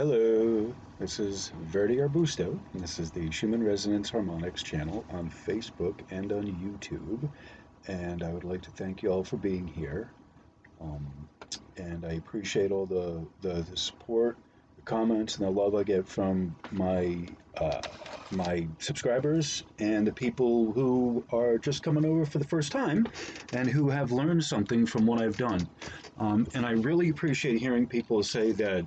Hello, this is Verdi Arbusto, and this is the Schumann Resonance Harmonics channel on Facebook and on YouTube. And I would like to thank you all for being here. And I appreciate all the support, the comments, and the love I get from my subscribers and the people who are just coming over for the first time and who have learned something from what I've done. And I really appreciate hearing people say that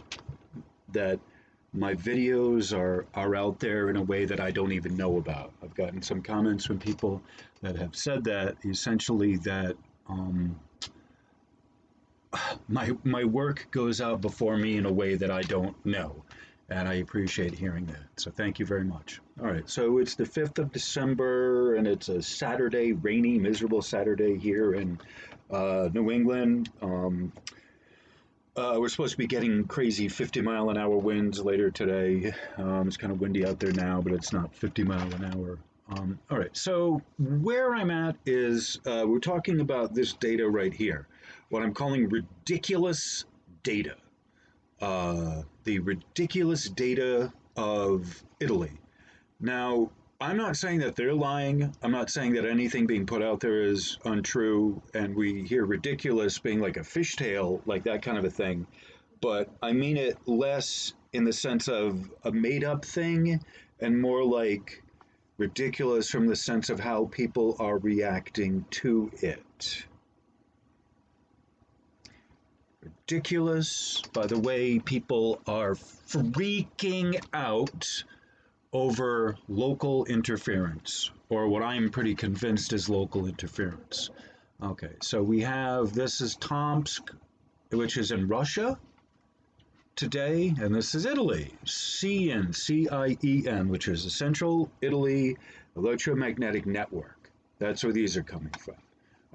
my videos are out there in a way that I don't even know about. I've gotten some comments from people that have said that essentially that my work goes out before me in a way that I don't know, and I appreciate hearing that. So thank you very much. All right, so it's the 5th of December, and it's a Saturday, rainy, miserable Saturday here in New England. We're supposed to be getting crazy 50-mile-an-hour winds later today. It's kind of windy out there now, but it's not 50 mile an hour. All right, so where I'm at is we're talking about this data right here, what I'm calling ridiculous data. The ridiculous data of Italy. Now, I'm not saying that they're lying. I'm not saying that anything being put out there is untrue, and we hear ridiculous being like a fishtail, like that kind of a thing. But I mean it less in the sense of a made-up thing and more like ridiculous from the sense of how people are reacting to it. Ridiculous by the way people are freaking out over local interference, or what I'm pretty convinced is local interference. Okay, so we have, this is Tomsk, which is in Russia today, and this is Italy, CIEN, C-I-E-N, which is the Central Italy Electromagnetic Network. That's where these are coming from.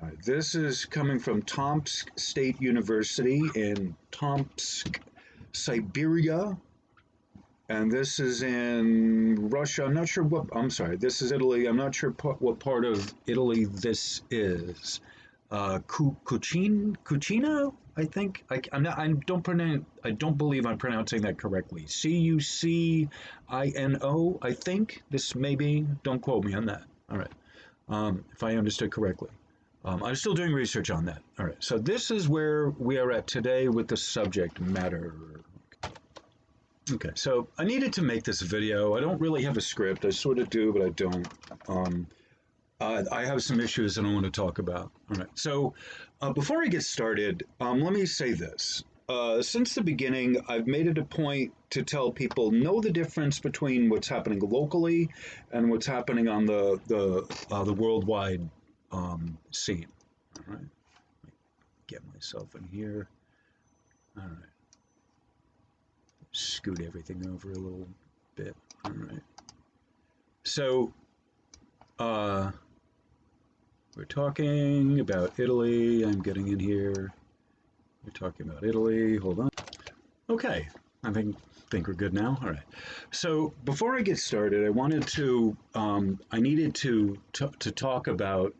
All right, this is coming from Tomsk State University in Tomsk, Siberia. And this is in Russia. I'm not sure what, I'm sorry, this is Italy. I'm not sure what part of Italy this is. Cucina, I think. I don't believe I'm pronouncing that correctly. Cucino, I think. This may be, don't quote me on that. All right. If I understood correctly. I'm still doing research on that. All right. So this is where we are at today with the subject matter. Okay, so I needed to make this video. I don't really have a script. I sort of do, but I don't. I have some issues that I want to talk about. All right, so before I get started, let me say this. Since the beginning, I've made it a point to tell people know the difference between what's happening locally and what's happening on the worldwide scene. All right, let me get myself in here. All right. Scoot everything over a little bit. All right. So, we're talking about Italy. I'm getting in here. We're talking about Italy. Hold on. Okay. I think we're good now. All right. So before I get started, I wanted to, I needed to talk about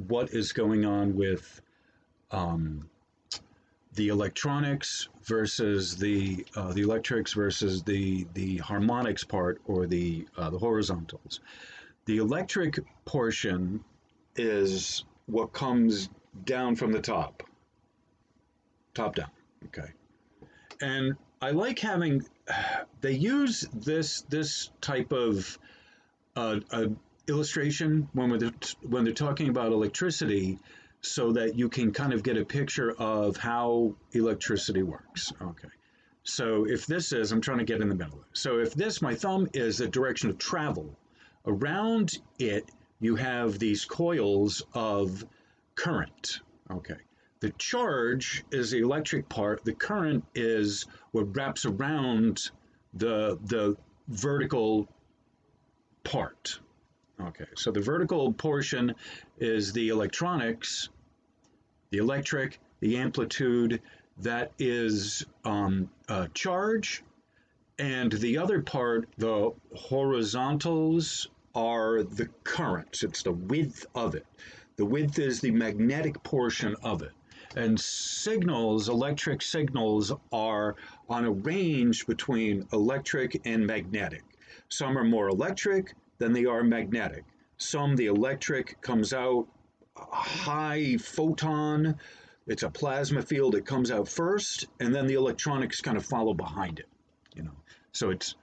what is going on with, the electronics versus the electrics versus the harmonics part, or the horizontals. The electric portion is what comes down from the top down. Okay, and I like having. They use this type of illustration when they're talking about electricity, so that you can kind of get a picture of how electricity works. Okay. So if this is, I'm trying to get in the middle. So if this, my thumb is the direction of travel, around it, you have these coils of current. Okay. The charge is the electric part. The current is what wraps around the vertical part. Okay, so the vertical portion is the electronics, the electric, the amplitude, that is charge, and the other part, the horizontals, are the currents. It's the width of it. The width is the magnetic portion of it. And signals, electric signals, are on a range between electric and magnetic. Some are more electric than they are magnetic. Some, the electric comes out high photon, it's a plasma field, it comes out first, and then the electronics kind of follow behind it, you know. So it's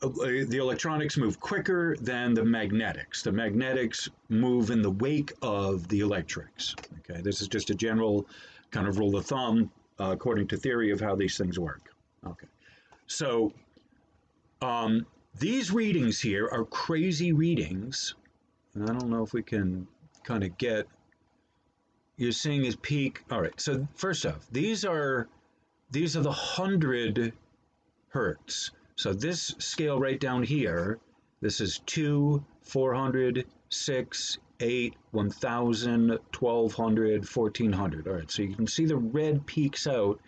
the electronics move quicker than the magnetics. The magnetics move in the wake of the electrics. Okay, this is just a general kind of rule of thumb according to theory of how these things work. Okay, so these readings here are crazy readings, and I don't know if we can kind of get. You're seeing his peak. All right. So first off, these are the 100 hertz. So this scale right down here, this is 2, 400, 6, 8, 1000, 1200, 1400. All right, so you can see the red peaks out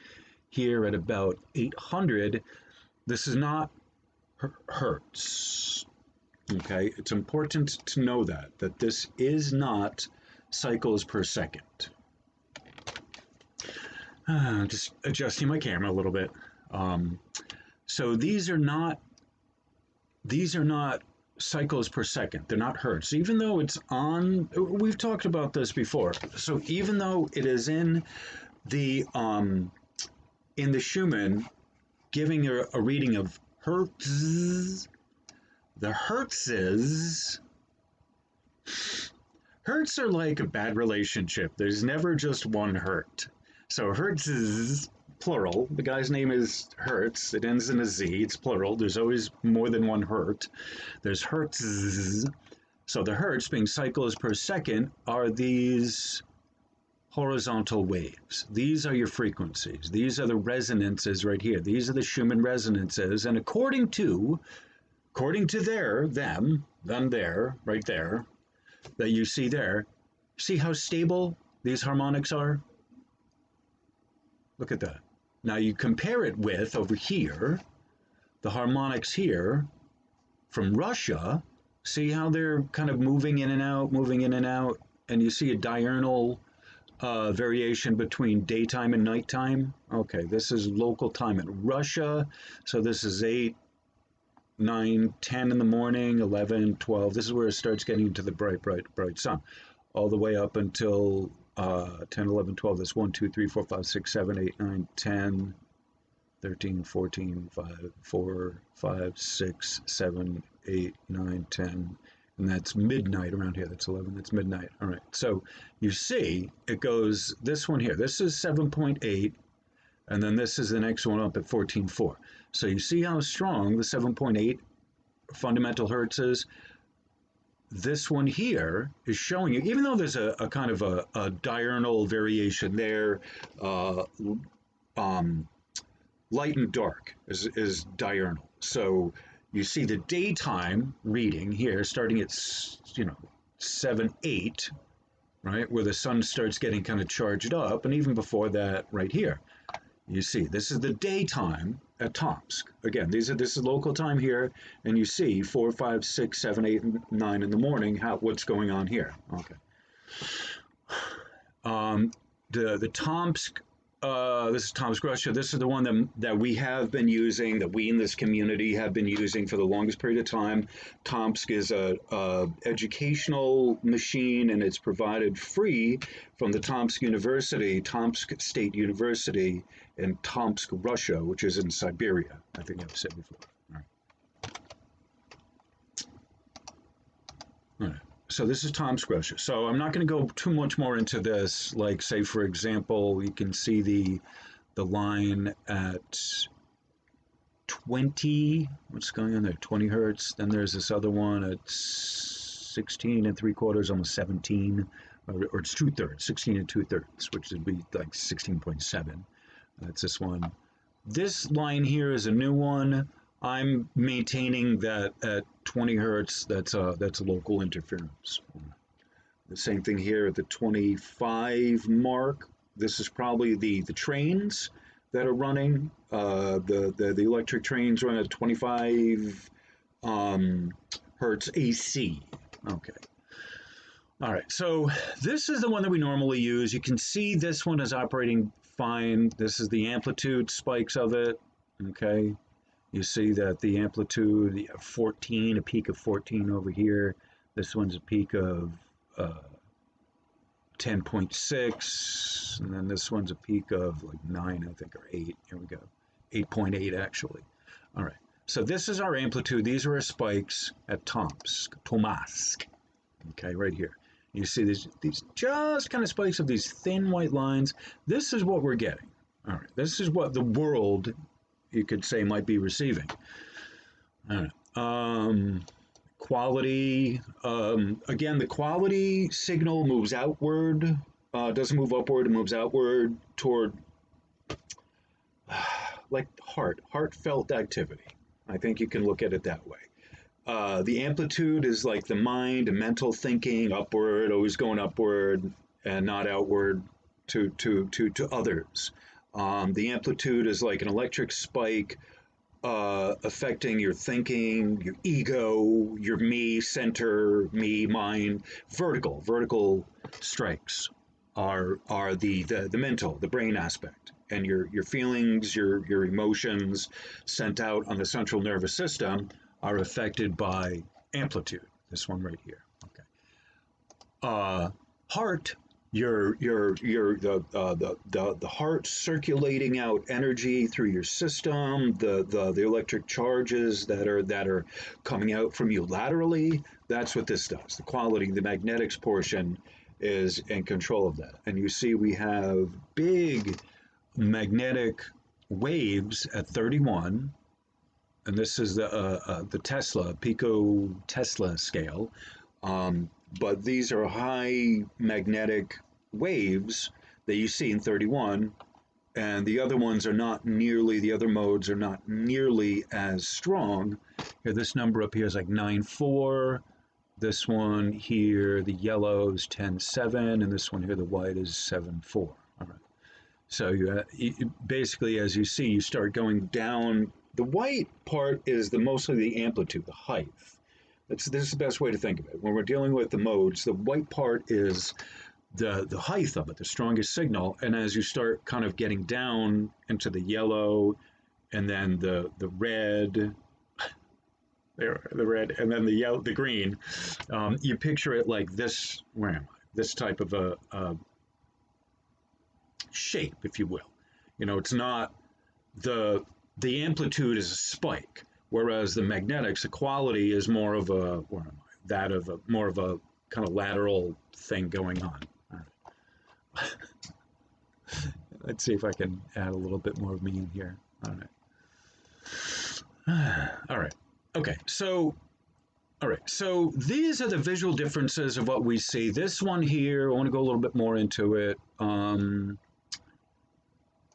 here at about 800. This is not hertz. Okay, it's important to know that this is not cycles per second. Just adjusting my camera a little bit. So these are not cycles per second. They're not hertz. Even though it's on, we've talked about this before. So even though it is in the Schumann giving a reading of hertz, the hertzes. Hertz are like a bad relationship. There's never just one Hert. So Hertz is plural. The guy's name is Hertz. It ends in a Z. It's plural. There's always more than one Hert. There's Hertz. So the Hertz, being cycles per second, are these horizontal waves. These are your frequencies. These are the resonances right here. These are the Schumann resonances. And according to them, there, right there, that you see there, see how stable these harmonics are? Look at that. Now you compare it with, over here, the harmonics here from Russia. See how they're kind of moving in and out, and you see a diurnal variation between daytime and nighttime. Okay, this is local time in Russia. So this is 8, 9, 10 in the morning, 11, 12. This is where it starts getting into the bright sun, all the way up until 10, 11, 12. That's 1, 2, 3, 4, 5, 6, 7, 8, 9, 10, 13, 14, 5, 4, 5, 6, 7, 8, 9, 10. And that's midnight around here. That's 11. That's midnight. All right. So you see it goes this one here. This is 7.8. And then this is the next one up at 14.4. So you see how strong the 7.8 fundamental hertz is. This one here is showing you, even though there's a kind of a diurnal variation there, light and dark is diurnal. So you see the daytime reading here starting at 7, 8, right, where the sun starts getting kind of charged up, and even before that, right here. You see, this is the daytime at Tomsk. Again, this is local time here, and you see 4, 5, 6, 7, 8, 9 in the morning. What's going on here? Okay. The Tomsk. This is Tomsk, Russia. This is the one that we have been using, that we in this community have been using for the longest period of time. Tomsk is a educational machine, and it's provided free from the Tomsk University, Tomsk State University in Tomsk, Russia, which is in Siberia. I think I've said before. All right. So this is Tomsk, Russia. So I'm not going to go too much more into this. Like, say, for example, you can see the line at 20. What's going on there? 20 hertz. Then there's this other one at 16 and 3/4, almost 17, or it's 2/3, 16 and 2/3, which would be like 16.7. That's this one. This line here is a new one. I'm maintaining that at 20 hertz, that's a local interference. The same thing here at the 25 mark. This is probably the trains that are running. The electric trains run at 25 hertz AC. Okay. All right, so this is the one that we normally use. You can see this one is operating fine. This is the amplitude spikes of it, okay? You see that the amplitude, 14, a peak of 14 over here. This one's a peak of 10.6, and then this one's a peak of like 9, I think, or 8. Here we go, 8.8 actually. All right, so this is our amplitude. These are our spikes at Tomsk, okay, right here. You see these just kind of spikes of these thin white lines. This is what we're getting. All right, this is what the world, you could say, might be receiving. All right. Quality, again, the quality signal moves outward, doesn't move upward, it moves outward toward like heartfelt activity. I think you can look at it that way. The amplitude is like the mind and mental thinking, upward, always going upward and not outward to others. The amplitude is like an electric spike affecting your thinking, your ego, your me center, me mind. Vertical strikes are the mental, the brain aspect, and your feelings, your emotions sent out on the central nervous system are affected by amplitude. This one right here. Okay. Heart, the heart circulating out energy through your system, the electric charges that are coming out from you laterally. That's what this does. The quality, the magnetics portion is in control of that. And you see we have big magnetic waves at 31, and this is the Tesla, pico Tesla scale. But these are high magnetic waves that you see in 31, and the other ones are not nearly, the other modes are not nearly as strong. Here, this number up here is like 9.4. This one here, the yellow is 10.7, and this one here, the white is 7.4. All right. So you basically, as you see, you start going down. The white part is mostly the amplitude, the height. This is the best way to think of it. When we're dealing with the modes, the white part is the height of it, the strongest signal. And as you start kind of getting down into the yellow, and then the red, the red, and then the yellow, the green, you picture it like this. Where am I? This type of a shape, if you will. You know, it's not the amplitude is a spike, whereas the magnetics, the quality is more of a, where am I? That of a more of a kind of lateral thing going on. All right. Let's see if I can add a little bit more of me in here. All right. All right. Okay. So, all right. So these are the visual differences of what we see. This one here, I want to go a little bit more into it.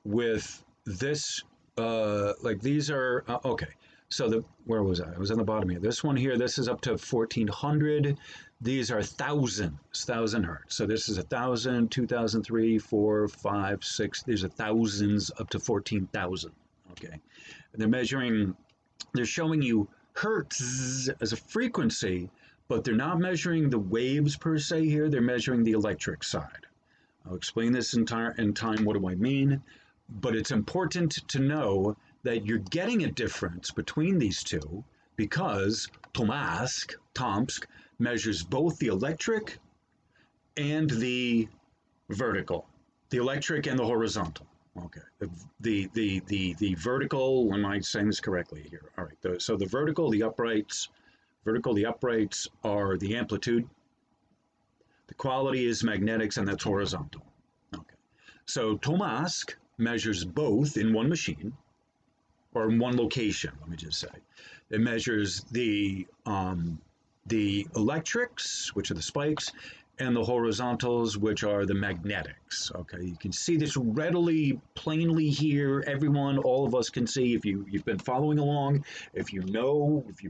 With this, like these are, okay. So where was I? I was on the bottom here. This one here, this is up to 1400. These are thousands, 1,000 hertz. So this is 1,000, 2,000, 3, 4, 5, 6. These are thousands up to 14,000. Okay. And they're showing you hertz as a frequency, but they're not measuring the waves per se here. They're measuring the electric side. I'll explain this in time. What do I mean? But it's important to know that you're getting a difference between these two because Tomsk measures both the electric and the vertical, the electric and the horizontal. Okay, the vertical. Am I saying this correctly here? All right. So the vertical, the uprights are the amplitude. The quality is magnetics, and that's horizontal. Okay. So Tomsk measures both in one machine, or in one location, let me just say. It measures the electrics, which are the spikes, and the horizontals, which are the magnetics. Okay, you can see this readily, plainly here. Everyone, all of us can see. If you've been following along, if you've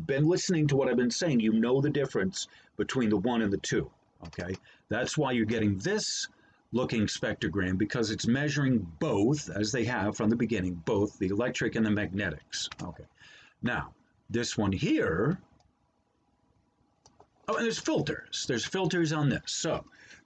been listening to what I've been saying, you know the difference between the one and the two. Okay, that's why you're getting this looking spectrogram, because it's measuring both, as they have from the beginning, both the electric and the magnetics. Okay, now this one here Oh, and there's filters. There's filters on this. So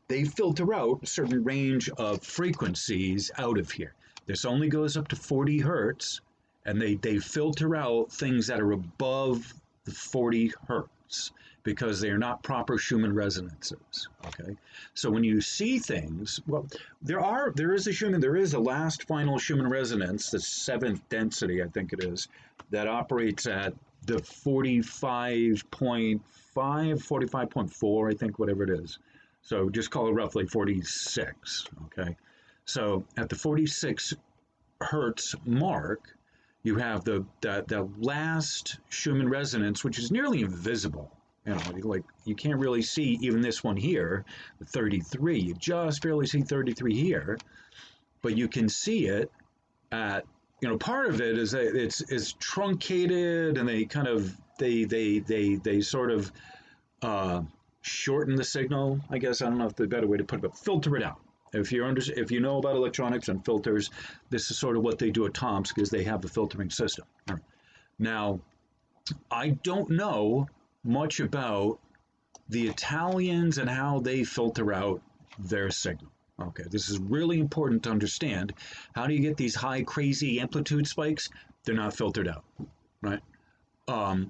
they filter out a certain range of frequencies out of here. This only goes up to 40 hertz, and they filter out things that are above the 40 hertz because they are not proper Schumann resonances. Okay, so when you see things, well, there is a last final Schumann resonance, the seventh density, I think it is, that operates at the 45.5, 45.4, I think, whatever it is. So just call it roughly 46. Okay, so at the 46 hertz mark, you have the last Schumann resonance, which is nearly invisible. You know, like you can't really see even this one here, the 33. You just barely see 33 here, but you can see it at, you know, part of it is that it's truncated, and they kind of they sort of shorten the signal. I guess I don't know if the better way to put it, but filter it out. If you know about electronics and filters, this is sort of what they do at Tomsk, is they have a filtering system. Now, I don't know much about the Italians and how they filter out their signal. Okay, this is really important to understand. How do you get these high, crazy amplitude spikes? They're not filtered out, right?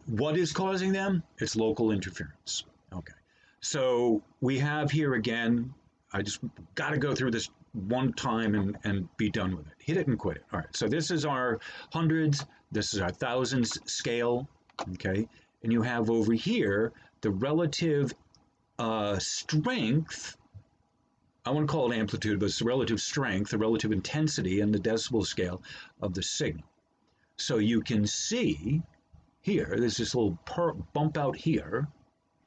What is causing them? It's local interference. Okay, so we have here again, I just got to go through this one time and be done with it. Hit it and quit it. All right, so this is our hundreds, this is our thousands scale, okay? And you have over here the relative strength. I want to call it amplitude, but it's the relative strength, the relative intensity, and the decibel scale of the signal. So you can see here, there's this little bump out here.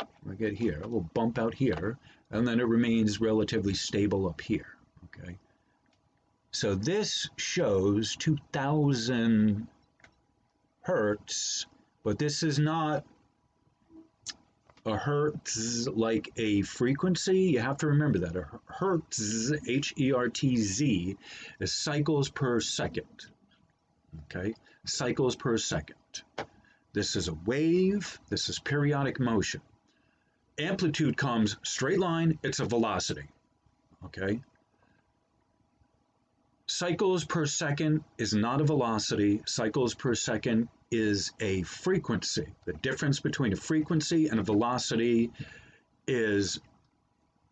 I get here, a little bump out here, and then it remains relatively stable up here. Okay. So this shows 2000 hertz, but this is not a hertz like a frequency. You have to remember that a hertz, H-E-R-T-Z, is cycles per second. Okay, cycles per second. This is a wave. This is periodic motion. Amplitude comes straight line. It's a velocity. Okay. Cycles per second is not a velocity. Cycles per second is a frequency. The difference between a frequency and a velocity is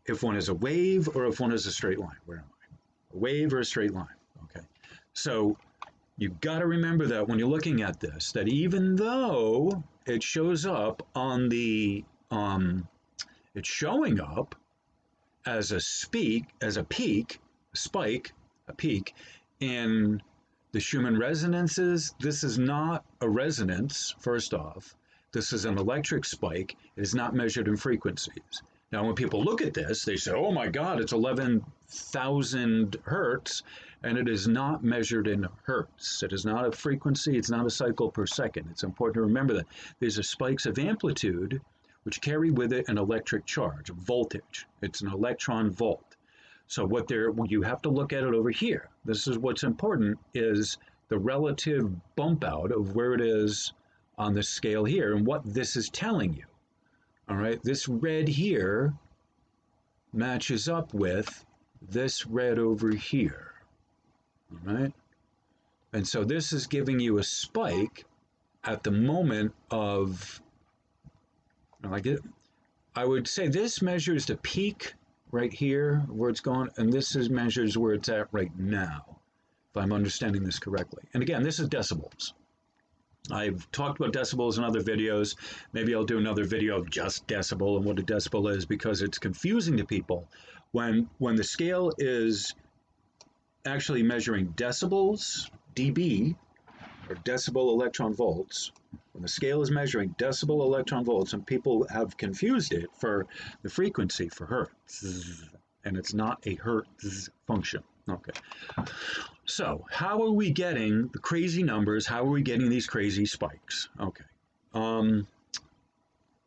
if one is a wave or if one is a straight line. Where am I? A wave or a straight line. Okay. So you've got to remember that when you're looking at this, that even though it shows up on the, it's showing up as a peak, a spike, a peak in the Schumann resonances. This is not a resonance, first off. This is an electric spike. It is not measured in frequencies. Now, when people look at this, they say, oh my God, it's 11,000 hertz, and it is not measured in hertz. It is not a frequency. It's not a cycle per second. It's important to remember that these are spikes of amplitude, which carry with it an electric charge, a voltage. It's an electron volt. So you have to look at it over here. This is what's important, is the relative bump out of where it is on the scale here and what this is telling you. All right, this red here matches up with this red over here. All right, and so this is giving you a spike at the moment of, like it, I would say this measures the peak right here, where it's gone, and this measures where it's at right now, if I'm understanding this correctly. And again, this is decibels. I've talked about decibels in other videos. Maybe I'll do another video of just decibel and what a decibel is, because it's confusing to people. When the scale is actually measuring decibels, dB, or decibel electron volts, when the scale is measuring decibel electron volts, and people have confused it for the frequency for hertz, and it's not a hertz function. Okay. So how are we getting the crazy numbers? How are we getting these crazy spikes? Okay. All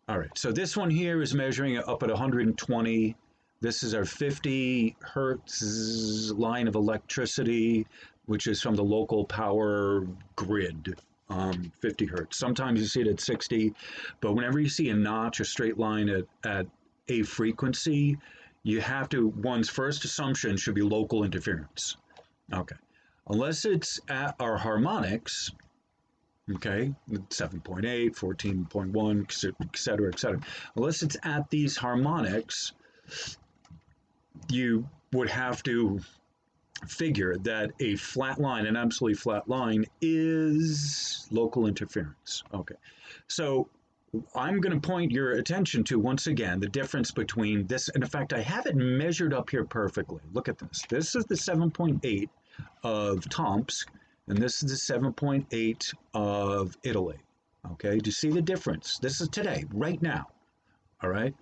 right. So this one here is measuring up at 120. This is our 50 hertz line of electricity, which is from the local power grid. 50 hertz. Sometimes you see it at 60, but whenever you see a notch, a straight line at a frequency, you have to, one's first assumption should be local interference. Okay. Unless it's at our harmonics, okay, 7.8, 14.1, et cetera, et cetera. Unless it's at these harmonics, you would have to figure that a flat line, an absolutely flat line, is local interference. Okay, so I'm going to point your attention to, once again, the difference between this, and in fact, I have it measured up here perfectly. Look at this. This is the 7.8 of Tomsk, and this is the 7.8 of Italy. Okay, do you see the difference? This is today, right now. All right.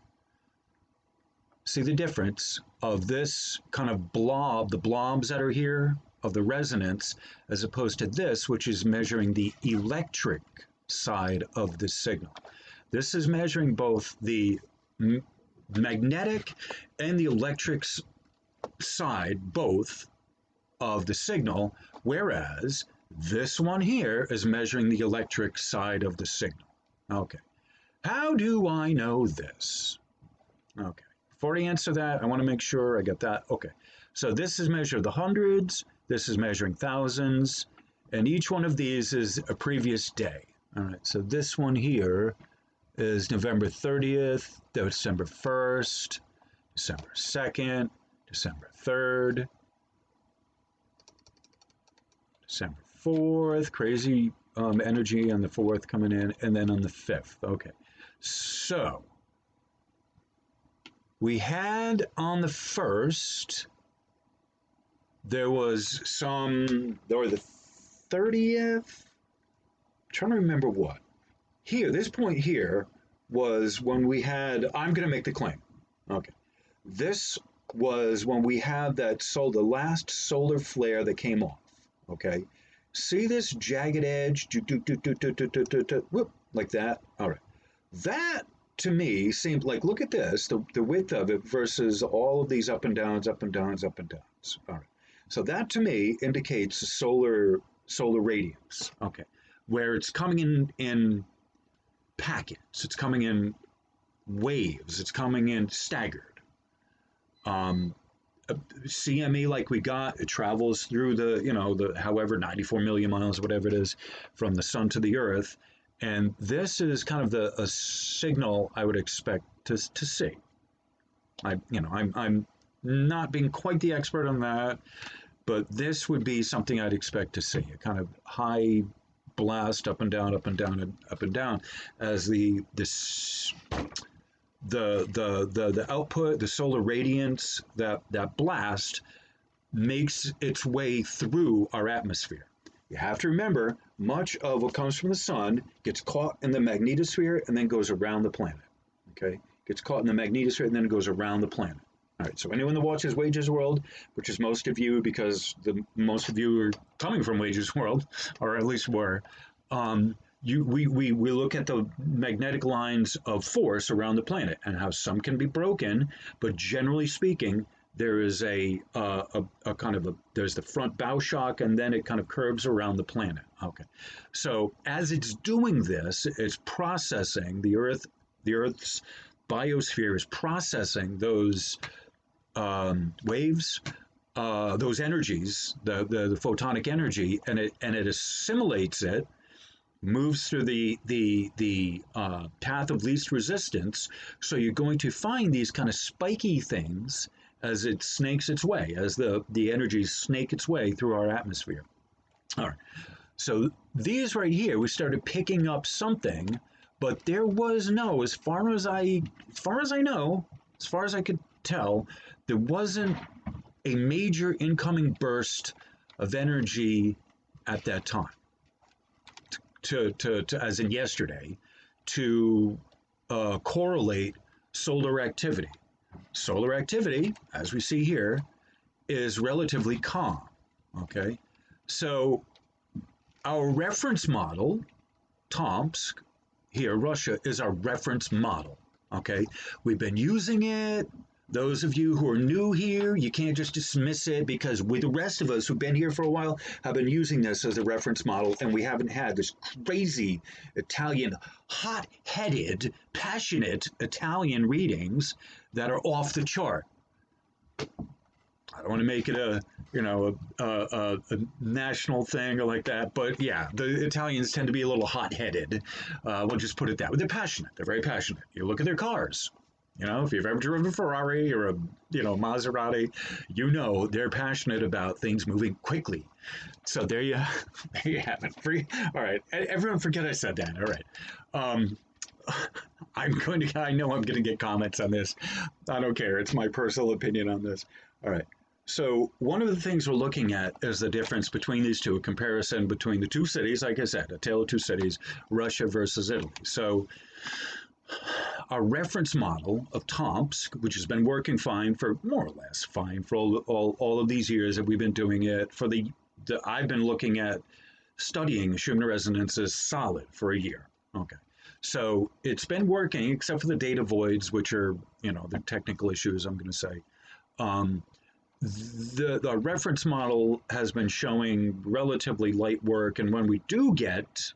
See the difference of this kind of blob, the blobs that are here of the resonance, as opposed to this, which is measuring the electric side of the signal. This is measuring both the magnetic and the electric side, both of the signal, whereas this one here is measuring the electric side of the signal. Okay. How do I know this? Okay. Before I answer that, I want to make sure I get that. Okay. So this is measuring the hundreds, this is measuring thousands, and each one of these is a previous day. All right. So this one here is November 30th, December 1st, December 2nd, December 3rd, December 4th, crazy energy on the 4th coming in, and then on the 5th. Okay. So we had on the 1st, there was some, or the 30th, I'm trying to remember what. Here, this point here was when we had, I'm going to make the claim. Okay. This was when we had that the last solar flare that came off. Okay. See this jagged edge, whoop, like that. All right. That to me seemed like, look at this, the width of it versus all of these up and downs, up and downs, up and downs. All right. So that to me indicates solar radiance. Okay. Where it's coming in packets, it's coming in waves, it's coming in staggered. CME like we got, it travels through the however 94 million miles, whatever it is, from the sun to the earth, and this is kind of a signal I would expect to see. I'm not being quite the expert on that, but this would be something I'd expect to see, a kind of high blast up and down, up and down, and up and down, as the output, the solar radiance, that blast makes its way through our atmosphere. You have to remember, much of what comes from the sun gets caught in the magnetosphere and then goes around the planet. Okay, gets caught in the magnetosphere and then it goes around the planet. All right, so anyone that watches Wages World, which is most of you, because most of you are coming from Wages World, or at least were, we look at the magnetic lines of force around the planet and how some can be broken, but generally speaking, there is a kind of there's the front bow shock, and then it kind of curves around the planet. Okay, so as it's doing this, it's processing the Earth's biosphere is processing those waves, those energies, the photonic energy, and it assimilates it, moves through the path of least resistance. So you're going to find these kind of spiky things as it snakes its way, as the energies snake its way through our atmosphere. All right. So these right here, we started picking up something, but there was no, as far as I know, as far as I could tell, there wasn't a major incoming burst of energy at that time, to as in yesterday, to correlate solar activity. Solar activity, as we see here, is relatively calm. Okay, so our reference model, Tomsk, here, Russia, is our reference model. Okay, we've been using it Those of you who are new here, you can't just dismiss it because we, the rest of us who've been here for a while, have been using this as a reference model, and we haven't had this crazy Italian, hot-headed, passionate Italian readings that are off the chart. I don't want to make it a a national thing or like that, but yeah, the Italians tend to be a little hot-headed. We'll just put it that way. They're passionate. They're very passionate. You look at their cars. You know, if you've ever driven a Ferrari or a Maserati, you know they're passionate about things moving quickly. So there you have it. All right, everyone, forget I said that. All right. I know I'm going to get comments on this. I don't care. It's my personal opinion on this. All right. So one of the things we're looking at is the difference between these two, a comparison between the two cities, like I said, a tale of two cities, Russia versus Italy. So our reference model of Tomsk, which has been working fine for more or less fine for all of these years that we've been doing it, for I've been looking at studying Schumann Resonances solid for a year. Okay. So it's been working, except for the data voids, which are, the technical issues, I'm going to say. The reference model has been showing relatively light work, and when we do get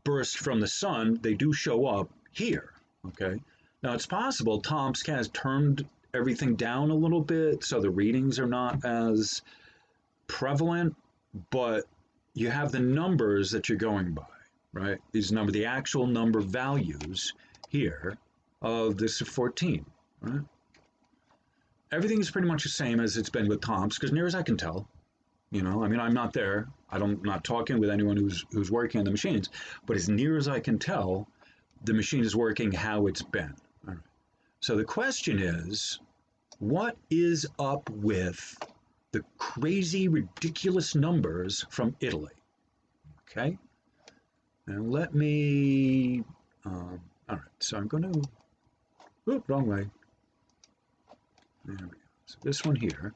bursts from the sun, they do show up here. Okay. Now it's possible Tomsk has turned everything down a little bit, so the readings are not as prevalent, but you have the numbers that you're going by, right? The actual number values here of this 14, right? Everything's pretty much the same as it's been with Tomsk, as near as I can tell. I'm not there. I'm not talking with anyone who's working on the machines, but as near as I can tell, the machine is working how it's been. All right. So the question is, what is up with the crazy, ridiculous numbers from Italy? Okay. And let me, all right, so I'm going to, wrong way. There we go. So this one here.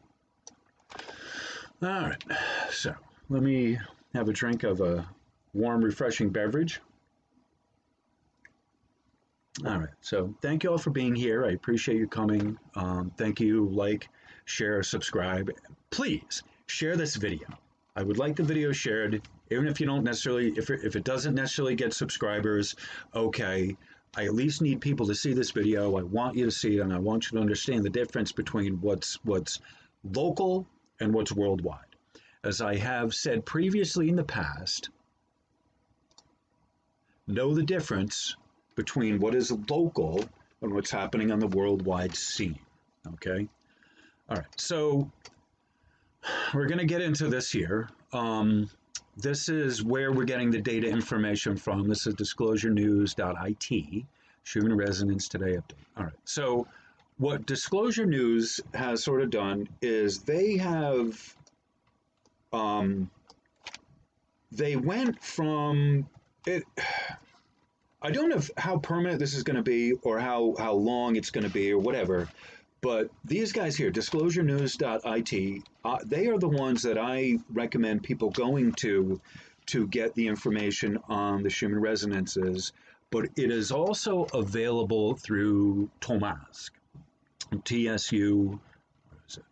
All right. So let me have a drink of a warm, refreshing beverage. All right. So thank you all for being here. I appreciate you coming. Thank you. Like, share, subscribe. Please share this video. I would like the video shared, even if you don't necessarily, if it doesn't necessarily get subscribers, okay. I at least need people to see this video. I want you to see it, and I want you to understand the difference between what's local and what's worldwide. As I have said previously in the past, know the difference between what is local and what's happening on the worldwide scene. Okay? All right, so we're going to get into this here. This is where we're getting the data information from. This is disclosurenews.it, Schumann Resonance Today Update. All right, so what Disclosure News has sort of done is they have, they went from it. I don't know how permanent this is going to be or how long it's going to be or whatever, but these guys here, disclosurenews.it, they are the ones that I recommend people going to get the information on the Schumann resonances, but it is also available through Tomsk, TSU, what is it?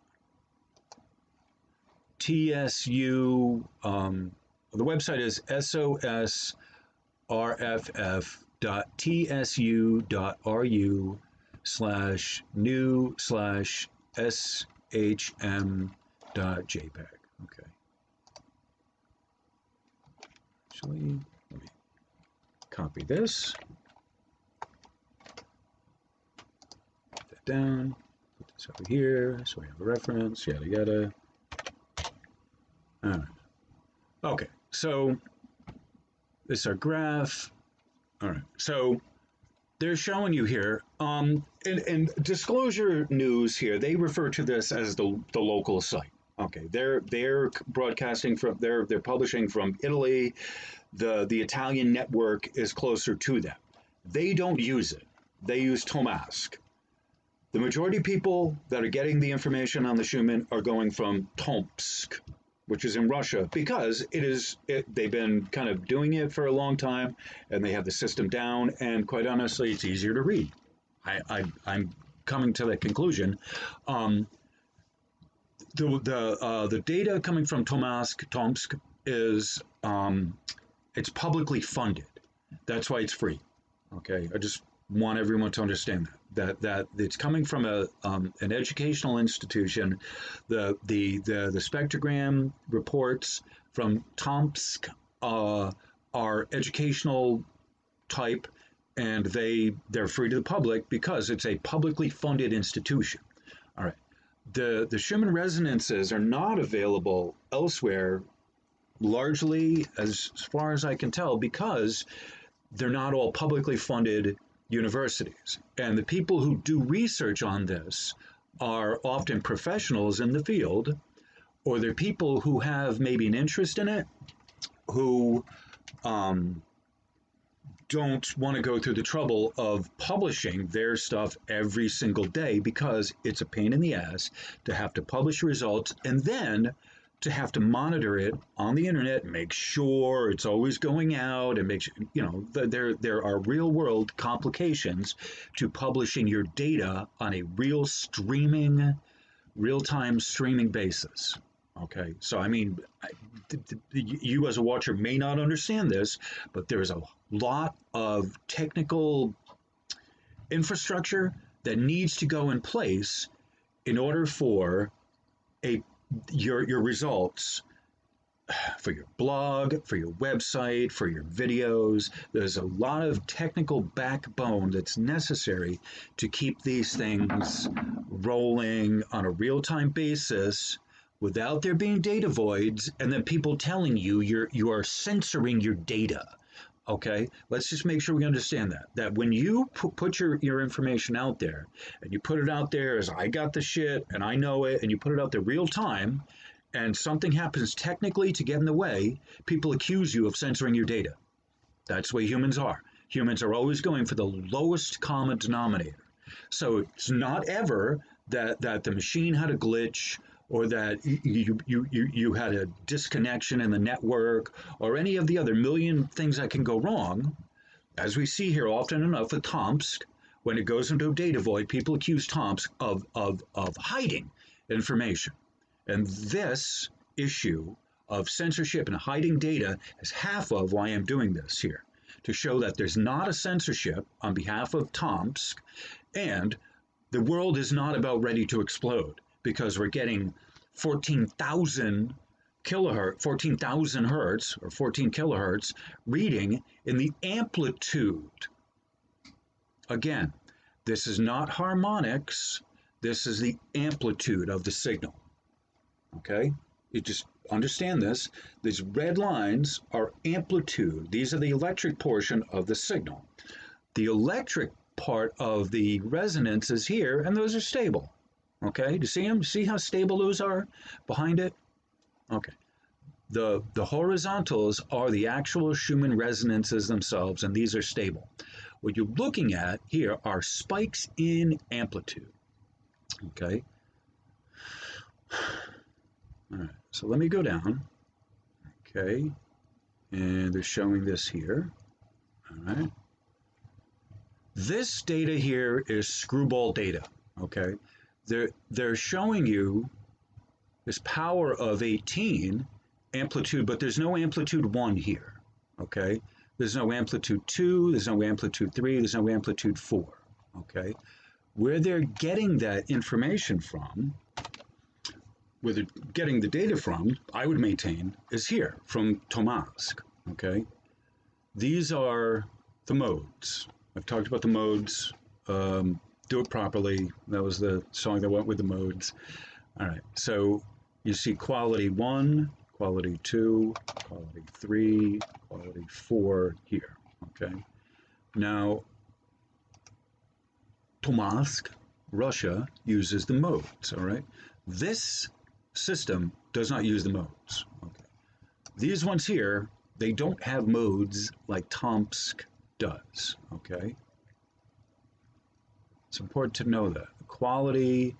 TSU, the website is sosrff.tsu.ru/new/shm.jpg. Okay. Actually, let me copy this. Put that down. Put this over here so we have a reference. Yada yada. All right. Okay. So this is our graph. All right. So they're showing you here, and Disclosure News here, they refer to this as the local site. Okay, they're broadcasting from, they're publishing from Italy. The Italian network is closer to them. They don't use it. They use Tomsk. The majority of people that are getting the information on the Schumann are going from Tomsk, which is in Russia, because they've been kind of doing it for a long time, and they have the system down, and quite honestly, it's easier to read. I'm coming to that conclusion. Um, the data coming from Tomsk is it's publicly funded. That's why it's free. Okay, I just want everyone to understand that it's coming from an educational institution. The spectrogram reports from Tomsk are educational type, and they're free to the public because it's a publicly funded institution. All right. The Schumann resonances are not available elsewhere, largely as far as I can tell, because they're not all publicly funded universities. And the people who do research on this are often professionals in the field, or they're people who have maybe an interest in it, who um, don't want to go through the trouble of publishing their stuff every single day because it's a pain in the ass to have to publish results and then to have to monitor it on the internet, make sure it's always going out, and make sure, there are real world complications to publishing your data on a real time streaming basis. Okay, so I mean, you as a watcher may not understand this, but there's a lot of technical infrastructure that needs to go in place in order for a your results for your blog, for your website, for your videos. There's a lot of technical backbone that's necessary to keep these things rolling on a real-time basis without there being data voids and then people telling you you are censoring your data. Okay, let's just make sure we understand that when you put your information out there and you put it out there as I got the shit and I know it, and you put it out there real time and something happens technically to get in the way, people accuse you of censoring your data. That's the way humans are. Humans are always going for the lowest common denominator. So it's not ever that the machine had a glitch, or that you had a disconnection in the network, or any of the other million things that can go wrong. As we see here often enough with Tomsk, when it goes into a data void, people accuse Tomsk of hiding information. And this issue of censorship and hiding data is half of why I'm doing this here, to show that there's not a censorship on behalf of Tomsk, and the world is not about ready to explode, because we're getting 14,000 kilohertz, 14,000 hertz, or 14 kilohertz reading in the amplitude. Again, this is not harmonics, this is the amplitude of the signal. Okay, you just understand this. These red lines are amplitude. These are the electric portion of the signal. The electric part of the resonance is here, and those are stable. Okay, do you see them? See how stable those are behind it? Okay. The horizontals are the actual Schumann resonances themselves, and these are stable. What you're looking at here are spikes in amplitude. Okay. All right, so let me go down. Okay, and they're showing this here. All right. This data here is screwball data. Okay, they're showing you this power of 18 amplitude, but there's no amplitude 1 here. Okay, there's no amplitude 2, there's no amplitude 3, there's no amplitude 4. Okay, where they're getting that information from, where they're getting the data from, I would maintain, is here from Tomsk. Okay, these are the modes. I've talked about the modes. Do it properly. That was the song that went with the modes. All right, so you see quality 1, quality 2, quality 3, quality 4 here. Okay, now Tomsk, Russia, uses the modes. All right, this system does not use the modes. Okay, these ones here, they don't have modes like Tomsk does. Okay, it's important to know that quality.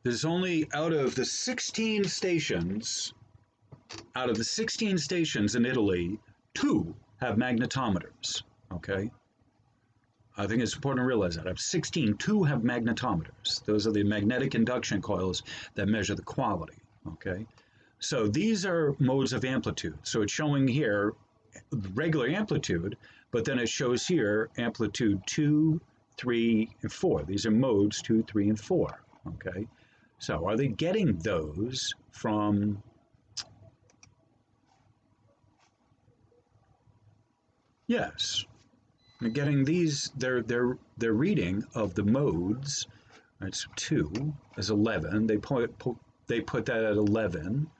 There's only out of the 16 stations in Italy, 2 have magnetometers. Okay, I think it's important to realize that. I have 16, two have magnetometers. Those are the magnetic induction coils that measure the quality, okay? So these are modes of amplitude. So it's showing here regular amplitude, but then it shows here amplitude 2, 3, and 4. These are modes 2, 3, and 4, okay? So are they getting those from, yes, they're getting these, their reading of the modes, right, so 2 is 11, they put that at 11,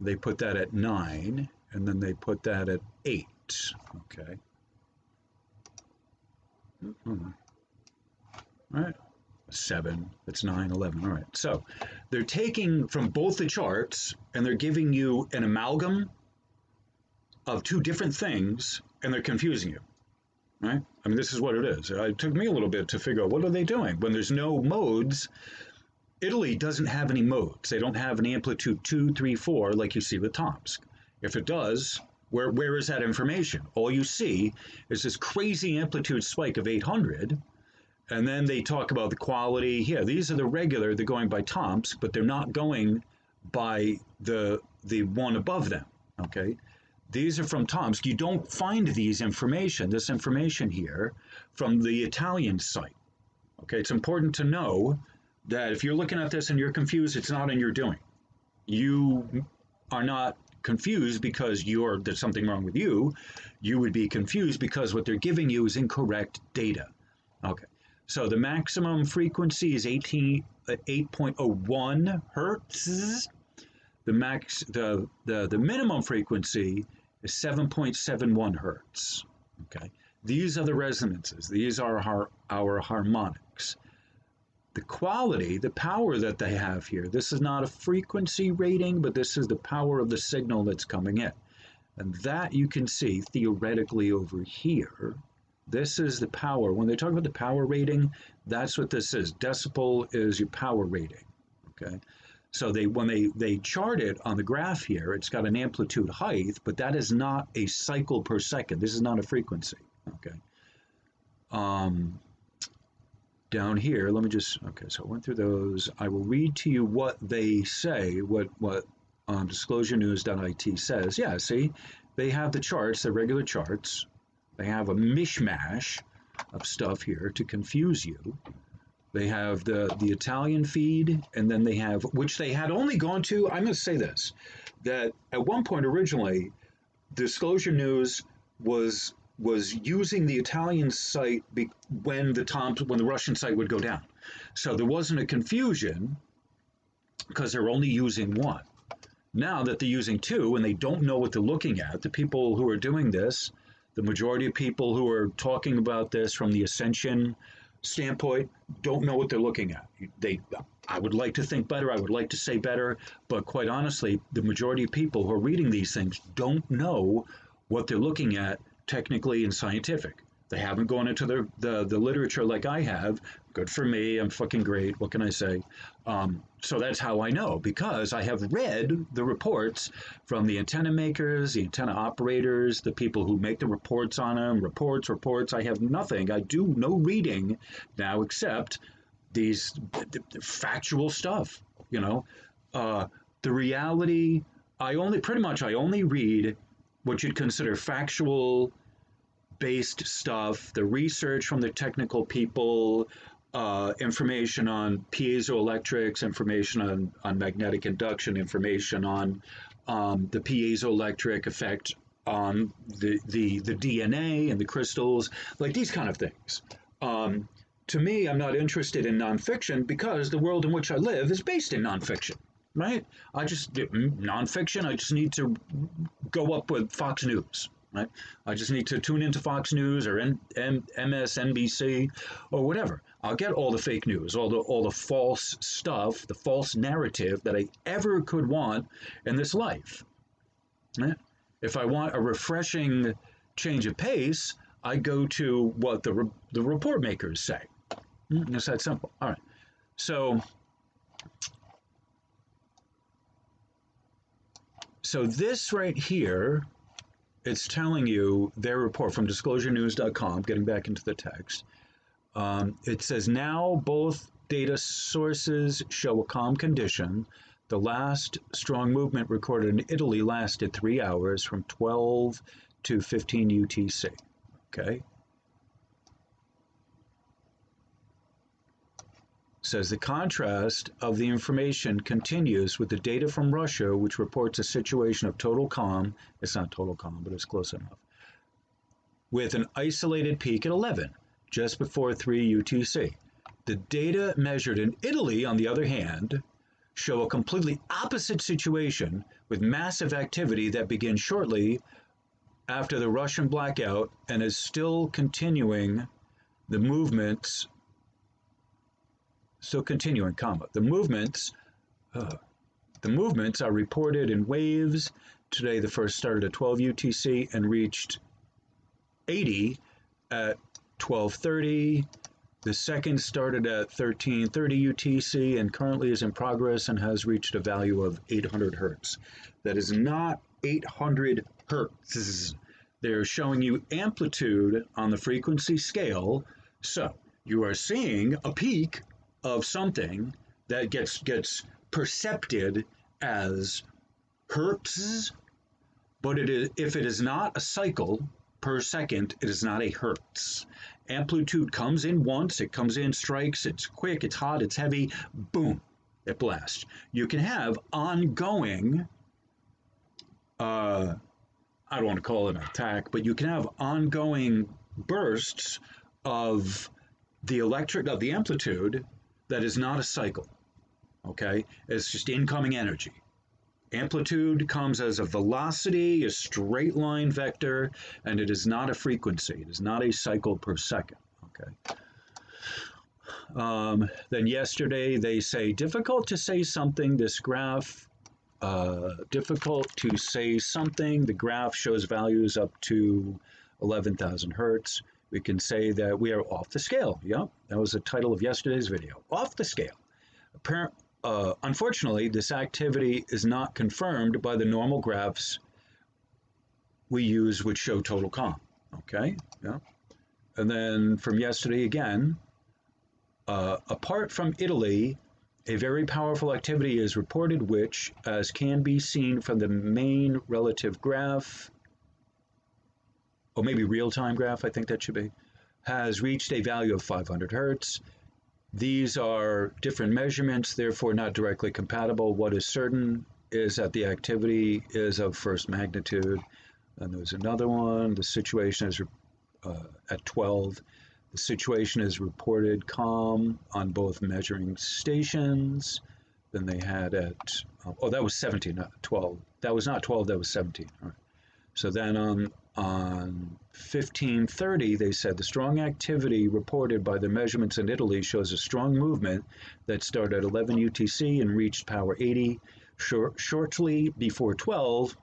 they put that at 9, and then they put that at 8, okay? Mm-hmm. All right, 7, that's 9, 11, all right. So they're taking from both the charts and they're giving you an amalgam of two different things and they're confusing you, right? I mean, this is what it is. It took me a little bit to figure out what are they doing when there's no modes. Italy doesn't have any modes. They don't have an amplitude 2, 3, 4 like you see with Tomsk. If it does, where is that information? All you see is this crazy amplitude spike of 800, and then they talk about the quality. Yeah, these are the regular, they're going by Tomsk, but they're not going by the one above them, okay? These are from Tomsk. You don't find this information here from the Italian site, okay? It's important to know that if you're looking at this and you're confused, it's not in your doing. You are not confused because there's something wrong with you. You would be confused because what they're giving you is incorrect data. Okay, so the maximum frequency is 8.01 hertz. The minimum frequency is 7.71 hertz. Okay, these are the resonances. These are our harmonics. The quality, the power that they have here, this is not a frequency rating, but this is the power of the signal that's coming in. And that you can see theoretically over here. This is the power. When they talk about the power rating, that's what this is. Decibel is your power rating, okay? So when they chart it on the graph here, it's got an amplitude height, but that is not a cycle per second. This is not a frequency, okay? Down here, let me just, okay, so I went through those. I will read to you what they say, what disclosurenews.it says. Yeah, see, they have the charts, the regular charts. They have a mishmash of stuff here to confuse you. They have the Italian feed, and then they have, which they had only gone to, I'm going to say this, that at one point originally, Disclosure News was using the Italian site when the Russian site would go down. So there wasn't a confusion because they're only using one. Now that they're using two and they don't know what they're looking at, the people who are doing this, the majority of people who are talking about this from the ascension standpoint don't know what they're looking at. I would like to think better, I would like to say better, but quite honestly, the majority of people who are reading these things don't know what they're looking at technically and scientific. They haven't gone into the literature like I have. Good for me. I'm fucking great. What can I say? So that's how I know, because I have read the reports from the antenna makers, the antenna operators, the people who make the reports on them, reports. I have nothing. I do no reading now except these factual stuff, you know. The reality, I only read what you'd consider factual based stuff, the research from the technical people, information on piezoelectrics, information on magnetic induction, information on the piezoelectric effect on the DNA and the crystals, like these kind of things. To me, I'm not interested in nonfiction because the world in which I live is based in nonfiction, right? I just nonfiction. I just need to go up with Fox News, right? I just need to tune into Fox News or MSNBC or whatever. I'll get all the fake news, all the false stuff, the false narrative that I ever could want in this life. Right? If I want a refreshing change of pace, I go to what the report makers say. It's that simple. All right. So this right here it's telling you their report from disclosurenews.com, getting back into the text. It says now both data sources show a calm condition. The last strong movement recorded in Italy lasted 3 hours from 12 to 15 UTC. Okay. Says the contrast of the information continues with the data from Russia, which reports a situation of total calm. It's not total calm, but it's close enough. With an isolated peak at 11, just before 3 UTC. The data measured in Italy, on the other hand, show a completely opposite situation with massive activity that begins shortly after the Russian blackout and is still continuing the movements. Still continuing, comma. The movements are reported in waves. Today, the first started at 12 UTC and reached 80 at 12:30. The second started at 13:30 UTC and currently is in progress and has reached a value of 800 hertz. That is not 800 hertz. They're showing you amplitude on the frequency scale. So you are seeing a peak of something that gets percepted as hertz, but if it is not a cycle per second, it is not a hertz. Amplitude comes in once, it comes in, strikes, it's quick, it's hot, it's heavy, boom, it blasts. You can have ongoing, I don't want to call it an attack, but you can have ongoing bursts of the amplitude that is not a cycle, okay? It's just incoming energy. Amplitude comes as a velocity, a straight line vector, and it is not a frequency. It is not a cycle per second, okay? Then yesterday they say, difficult to say something, this graph, difficult to say something. The graph shows values up to 11,000 hertz. We can say that we are off the scale. Yep, that was the title of yesterday's video, off the scale. Unfortunately, this activity is not confirmed by the normal graphs we use, which show total calm. Okay, yeah. And then from yesterday again, apart from Italy, a very powerful activity is reported, which, as can be seen from the main relative graph, or maybe real-time graph, I think that should be, has reached a value of 500 hertz. These are different measurements, therefore not directly compatible. What is certain is that the activity is of first magnitude. And there's another one. The situation is at 12. The situation is reported calm on both measuring stations. Then they had at, oh, that was 17, not 12. That was not 12, that was 17. All right. So then on 15:30, they said the strong activity reported by the measurements in Italy shows a strong movement that started at 11 UTC and reached power 80 shortly before 12.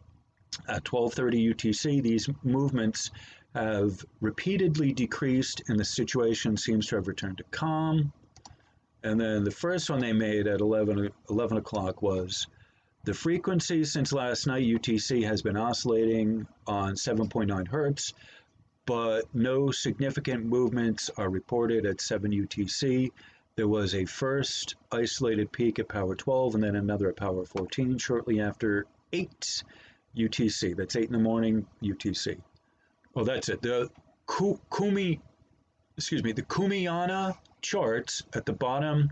At 12:30 UTC, these movements have repeatedly decreased and the situation seems to have returned to calm. And then the first one they made at 11 o'clock was, the frequency since last night, UTC, has been oscillating on 7.9 hertz, but no significant movements are reported at 7 UTC. There was a first isolated peak at power 12 and then another at power 14 shortly after 8 UTC. That's 8 in the morning UTC. Oh, that's it. The Kumiana charts at the bottom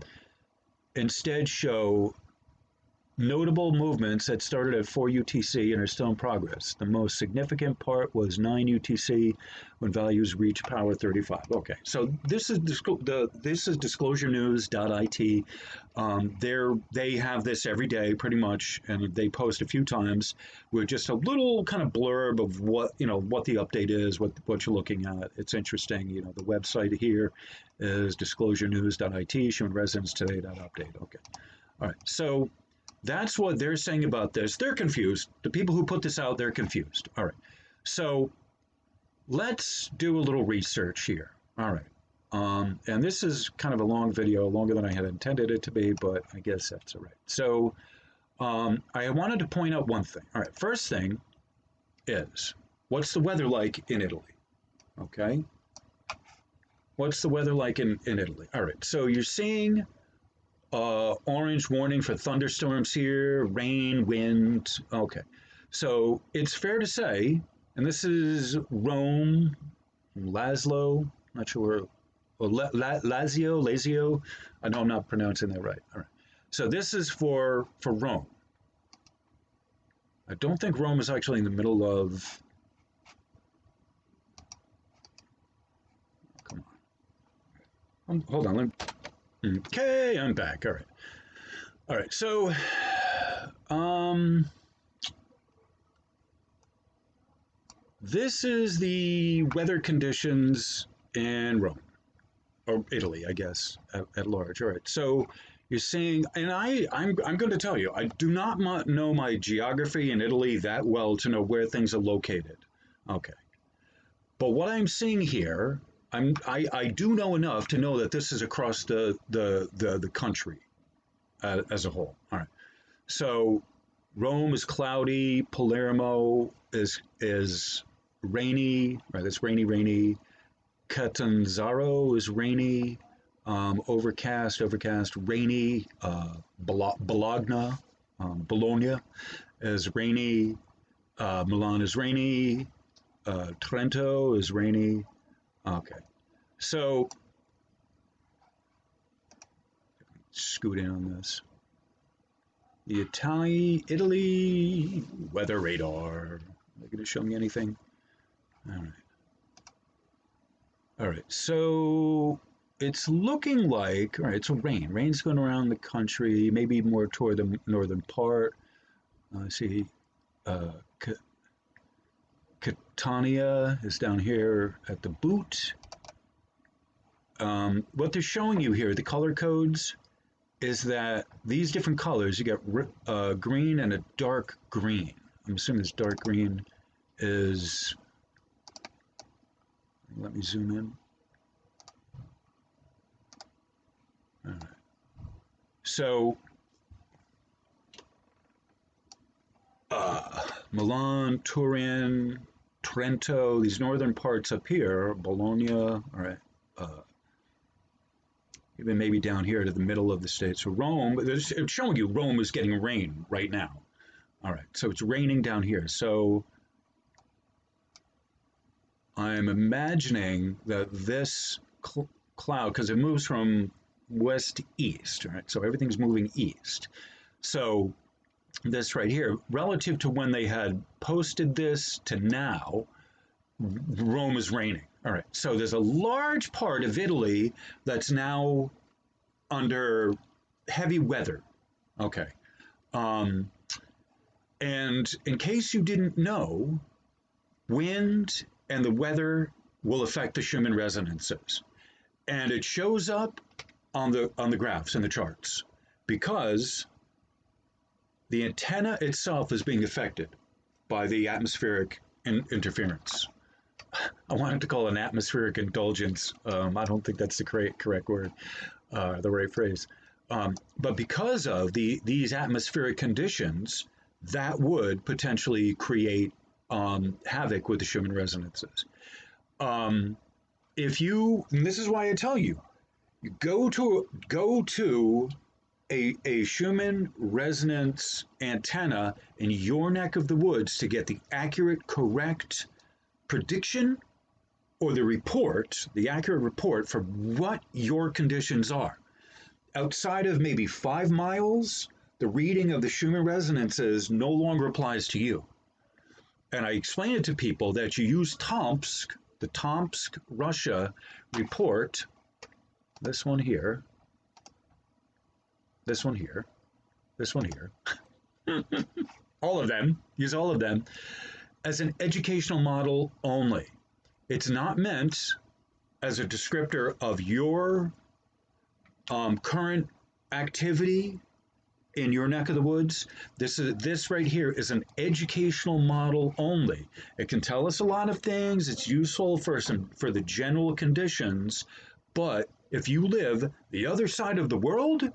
instead show notable movements that started at 4 UTC and are still in progress. The most significant part was 9 UTC when values reached power 35. Okay, so this is disclosurenews.it. They have this every day pretty much, and they post a few times with just a little kind of blurb of what the update is, what you're looking at. It's interesting. The website here is disclosurenews.it, Schumann Resonances today.update. Okay, all right, so that's what they're saying about this. They're confused. The people who put this out, they're confused. All right. So let's do a little research here. All right. And this is kind of a long video, longer than I had intended it to be, but I guess that's all right. So I wanted to point out one thing. All right. First thing is What's the weather like in Italy? Okay. What's the weather like in Italy? All right. So you're seeing orange warning for thunderstorms here, rain, wind. Okay. So it's fair to say, and this is Rome, Laszlo, not sure, Lazio. I know I'm not pronouncing that right. All right. So this is for Rome. I don't think Rome is actually in the middle of. Come on. Hold on. Okay, I'm back. All right. All right. So, um, this is the weather conditions in Rome or Italy, I guess, at large. All right. So you're saying, and I'm going to tell you, I do not know my geography in Italy that well to know where things are located. Okay. But what I'm seeing here, I do know enough to know that this is across the country as a whole. All right. So Rome is cloudy. Palermo is rainy. Right. It's rainy. Catanzaro is rainy. Overcast, rainy. Bologna is rainy. Milan is rainy. Trento is rainy. Okay. So scoot in on this. The Italy weather radar. Are they going to show me anything? All right. All right. So it's looking like, all right, it's rain. Rain's going around the country, maybe more toward the northern part. See, uh, Catania is down here at the boot. What they're showing you here, the color codes, is that these different colors, you get green and a dark green. I'm assuming this dark green is, let me zoom in. All right. So, Milan, Turin, Trento, these northern parts up here, Bologna, all right, even maybe down here to the middle of the state. So Rome, it's showing you Rome is getting rain right now. All right, so it's raining down here. So I'm imagining that this cloud, because it moves from west to east, right? So everything's moving east. So this right here, relative to when they had posted this to now, Rome is raining. All right. So there's a large part of Italy that's now under heavy weather. Okay. Um, and in case you didn't know, wind and the weather will affect the Schumann resonances. And it shows up on the graphs and the charts because the antenna itself is being affected by the atmospheric interference. I wanted to call it an atmospheric indulgence. I don't think that's the correct word, the right phrase. But because of these atmospheric conditions, that would potentially create havoc with the Schumann resonances. If you, and this is why I tell you, go to a Schumann resonance antenna in your neck of the woods to get the accurate, correct prediction or the accurate report for what your conditions are. Outside of maybe 5 miles, the reading of the Schumann resonances no longer applies to you. And I explain it to people that you use Tomsk, the Tomsk, Russia report, this one here, this one here, this one here, all of them, use all of them as an educational model only. It's not meant as a descriptor of your current activity in your neck of the woods. This right here is an educational model only. It can tell us a lot of things. It's useful for the general conditions, but if you live the other side of the world,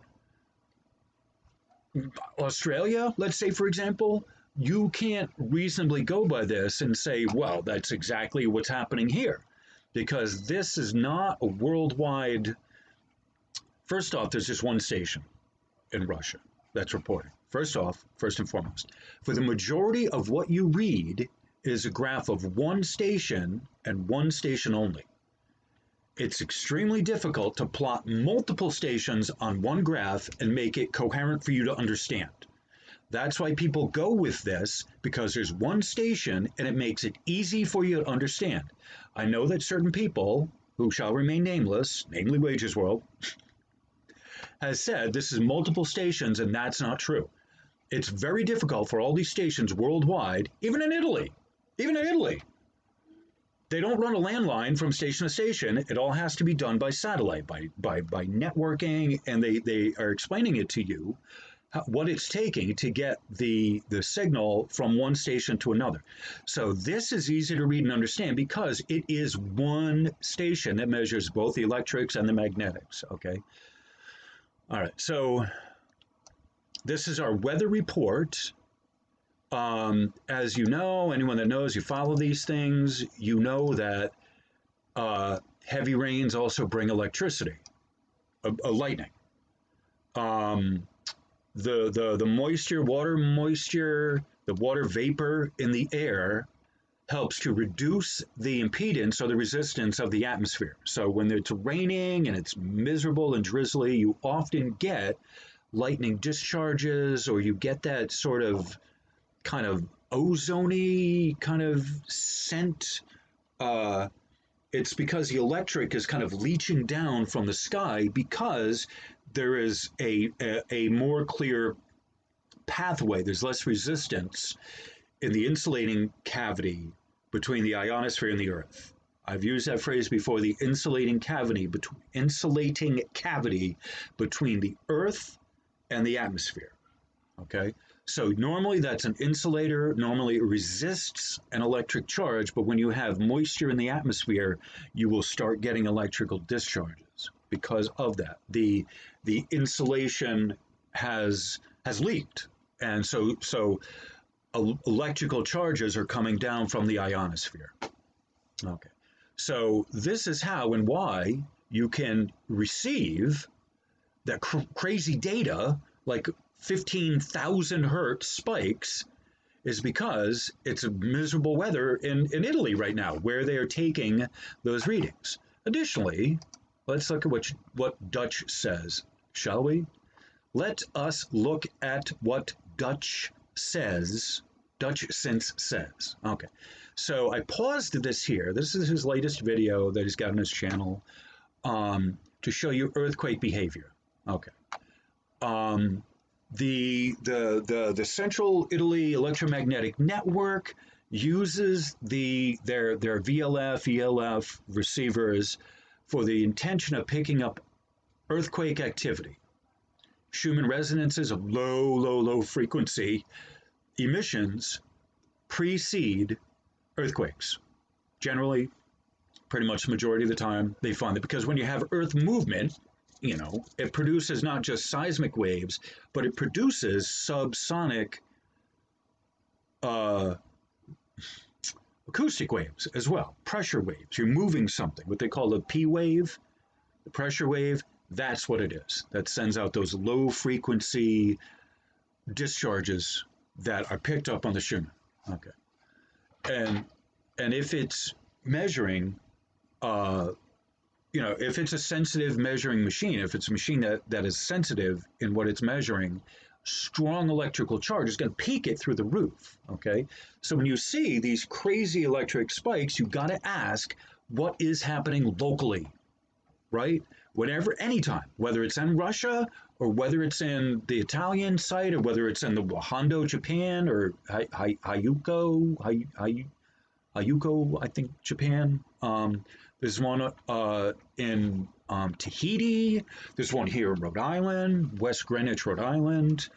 Australia, let's say for example, you can't reasonably go by this and say, well, that's exactly what's happening here, because this is not a worldwide. First off, there's just one station in Russia that's reporting. First off, first and foremost, for the majority of what you read is a graph of one station and one station only. It's extremely difficult to plot multiple stations on one graph and make it coherent for you to understand. That's why people go with this, because there's one station and it makes it easy for you to understand. I know that certain people, who shall remain nameless, namely Wages World, has said this is multiple stations, and that's not true. It's very difficult for all these stations worldwide, even in Italy. Even in Italy, they don't run a landline from station to station. It all has to be done by satellite, by networking, and they are explaining it to you what it's taking to get the signal from one station to another. So this is easy to read and understand because it is one station that measures both the electrics and the magnetics. Okay. All right. So this is our weather report. As you know, anyone that knows, you follow these things, you know that heavy rains also bring electricity, lightning. The moisture, water moisture, the water vapor in the air helps to reduce the impedance or the resistance of the atmosphere. So when it's raining and it's miserable and drizzly, you often get lightning discharges, or you get that sort of kind of ozony kind of scent. It's because the electric is kind of leaching down from the sky because there is a more clear pathway. There's less resistance in the insulating cavity between the ionosphere and the Earth. I've used that phrase before, the insulating cavity between the Earth and the atmosphere. Okay, so normally that's an insulator. Normally it resists an electric charge, but when you have moisture in the atmosphere, you will start getting electrical discharges because of that. The insulation has leaked, and so electrical charges are coming down from the ionosphere. Okay, so this is how and why you can receive that crazy data like 15,000 hertz spikes, is because it's miserable weather in Italy right now where they are taking those readings. Additionally, let's look at what Dutch says, shall we? Let us look at what Dutch says. Dutch Sense says. Okay, so I paused this here. This is his latest video that he's got on his channel to show you earthquake behavior. Okay. The Central Italy Electromagnetic Network uses their VLF, ELF receivers for the intention of picking up earthquake activity. Schumann resonances of low frequency emissions precede earthquakes. Generally, pretty much the majority of the time, they find that because when you have earth movement, it produces not just seismic waves, but it produces subsonic acoustic waves as well, pressure waves. You're moving something, what they call a P wave, the pressure wave, that's what it is. That sends out those low frequency discharges that are picked up on the Schumann. Okay. And if it's measuring, if it's a sensitive measuring machine, if it's a machine that is sensitive in what it's measuring, strong electrical charge is going to peak it through the roof. Okay, so when you see these crazy electric spikes, you've got to ask what is happening locally, right? Whenever, anytime, whether it's in Russia or whether it's in the Italian site or whether it's in the Hondo, Japan, or Hayuko, I think, Japan. There's one in Tahiti. There's one here in Rhode Island, West Greenwich, Rhode Island.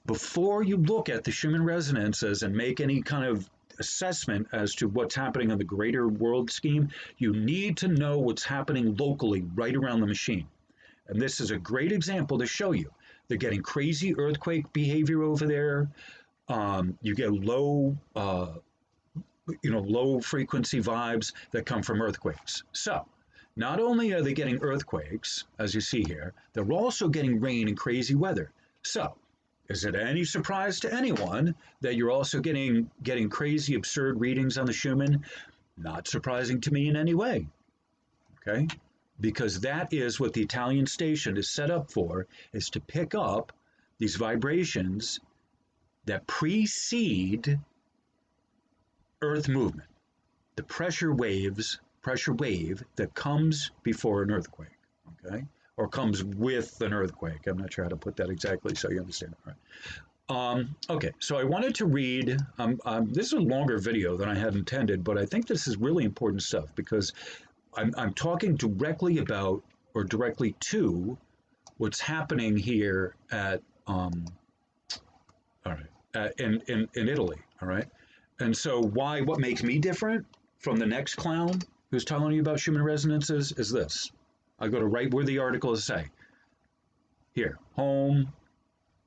Before you look at the Schumann resonances and make any kind of assessment as to what's happening on the greater world scheme, you need to know what's happening locally right around the machine. And this is a great example to show you. They're getting crazy earthquake behavior over there. You get low, low frequency vibes that come from earthquakes. So not only are they getting earthquakes, as you see here, they're also getting rain and crazy weather. So is it any surprise to anyone that you're also getting crazy, absurd readings on the Schumann? Not surprising to me in any way. Okay, because that is what the Italian station is set up for, is to pick up these vibrations that precede Earth movement, the pressure wave that comes before an earthquake, okay, or comes with an earthquake. I'm not sure how to put that exactly so you understand. All right. Okay, so I wanted to read. This is a longer video than I had intended, but I think this is really important stuff because I'm talking directly about or directly to what's happening here at all right, in Italy. All right, and so what makes me different from the next clown who's telling you about Schumann resonances is this. I go to right where the articles say. Here, home,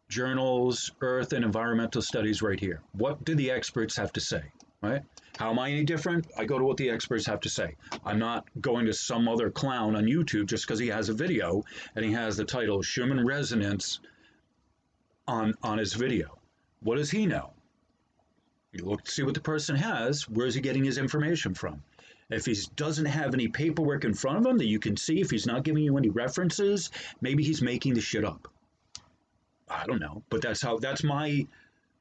journals, earth and environmental studies right here. What do the experts have to say, right? How am I any different? I go to what the experts have to say. I'm not going to some other clown on YouTube just because he has a video and he has the title Schumann Resonance on his video. What does he know? You look to see what the person has. Where is he getting his information from? If he doesn't have any paperwork in front of him that you can see, if he's not giving you any references, maybe he's making the shit up. I don't know, but that's my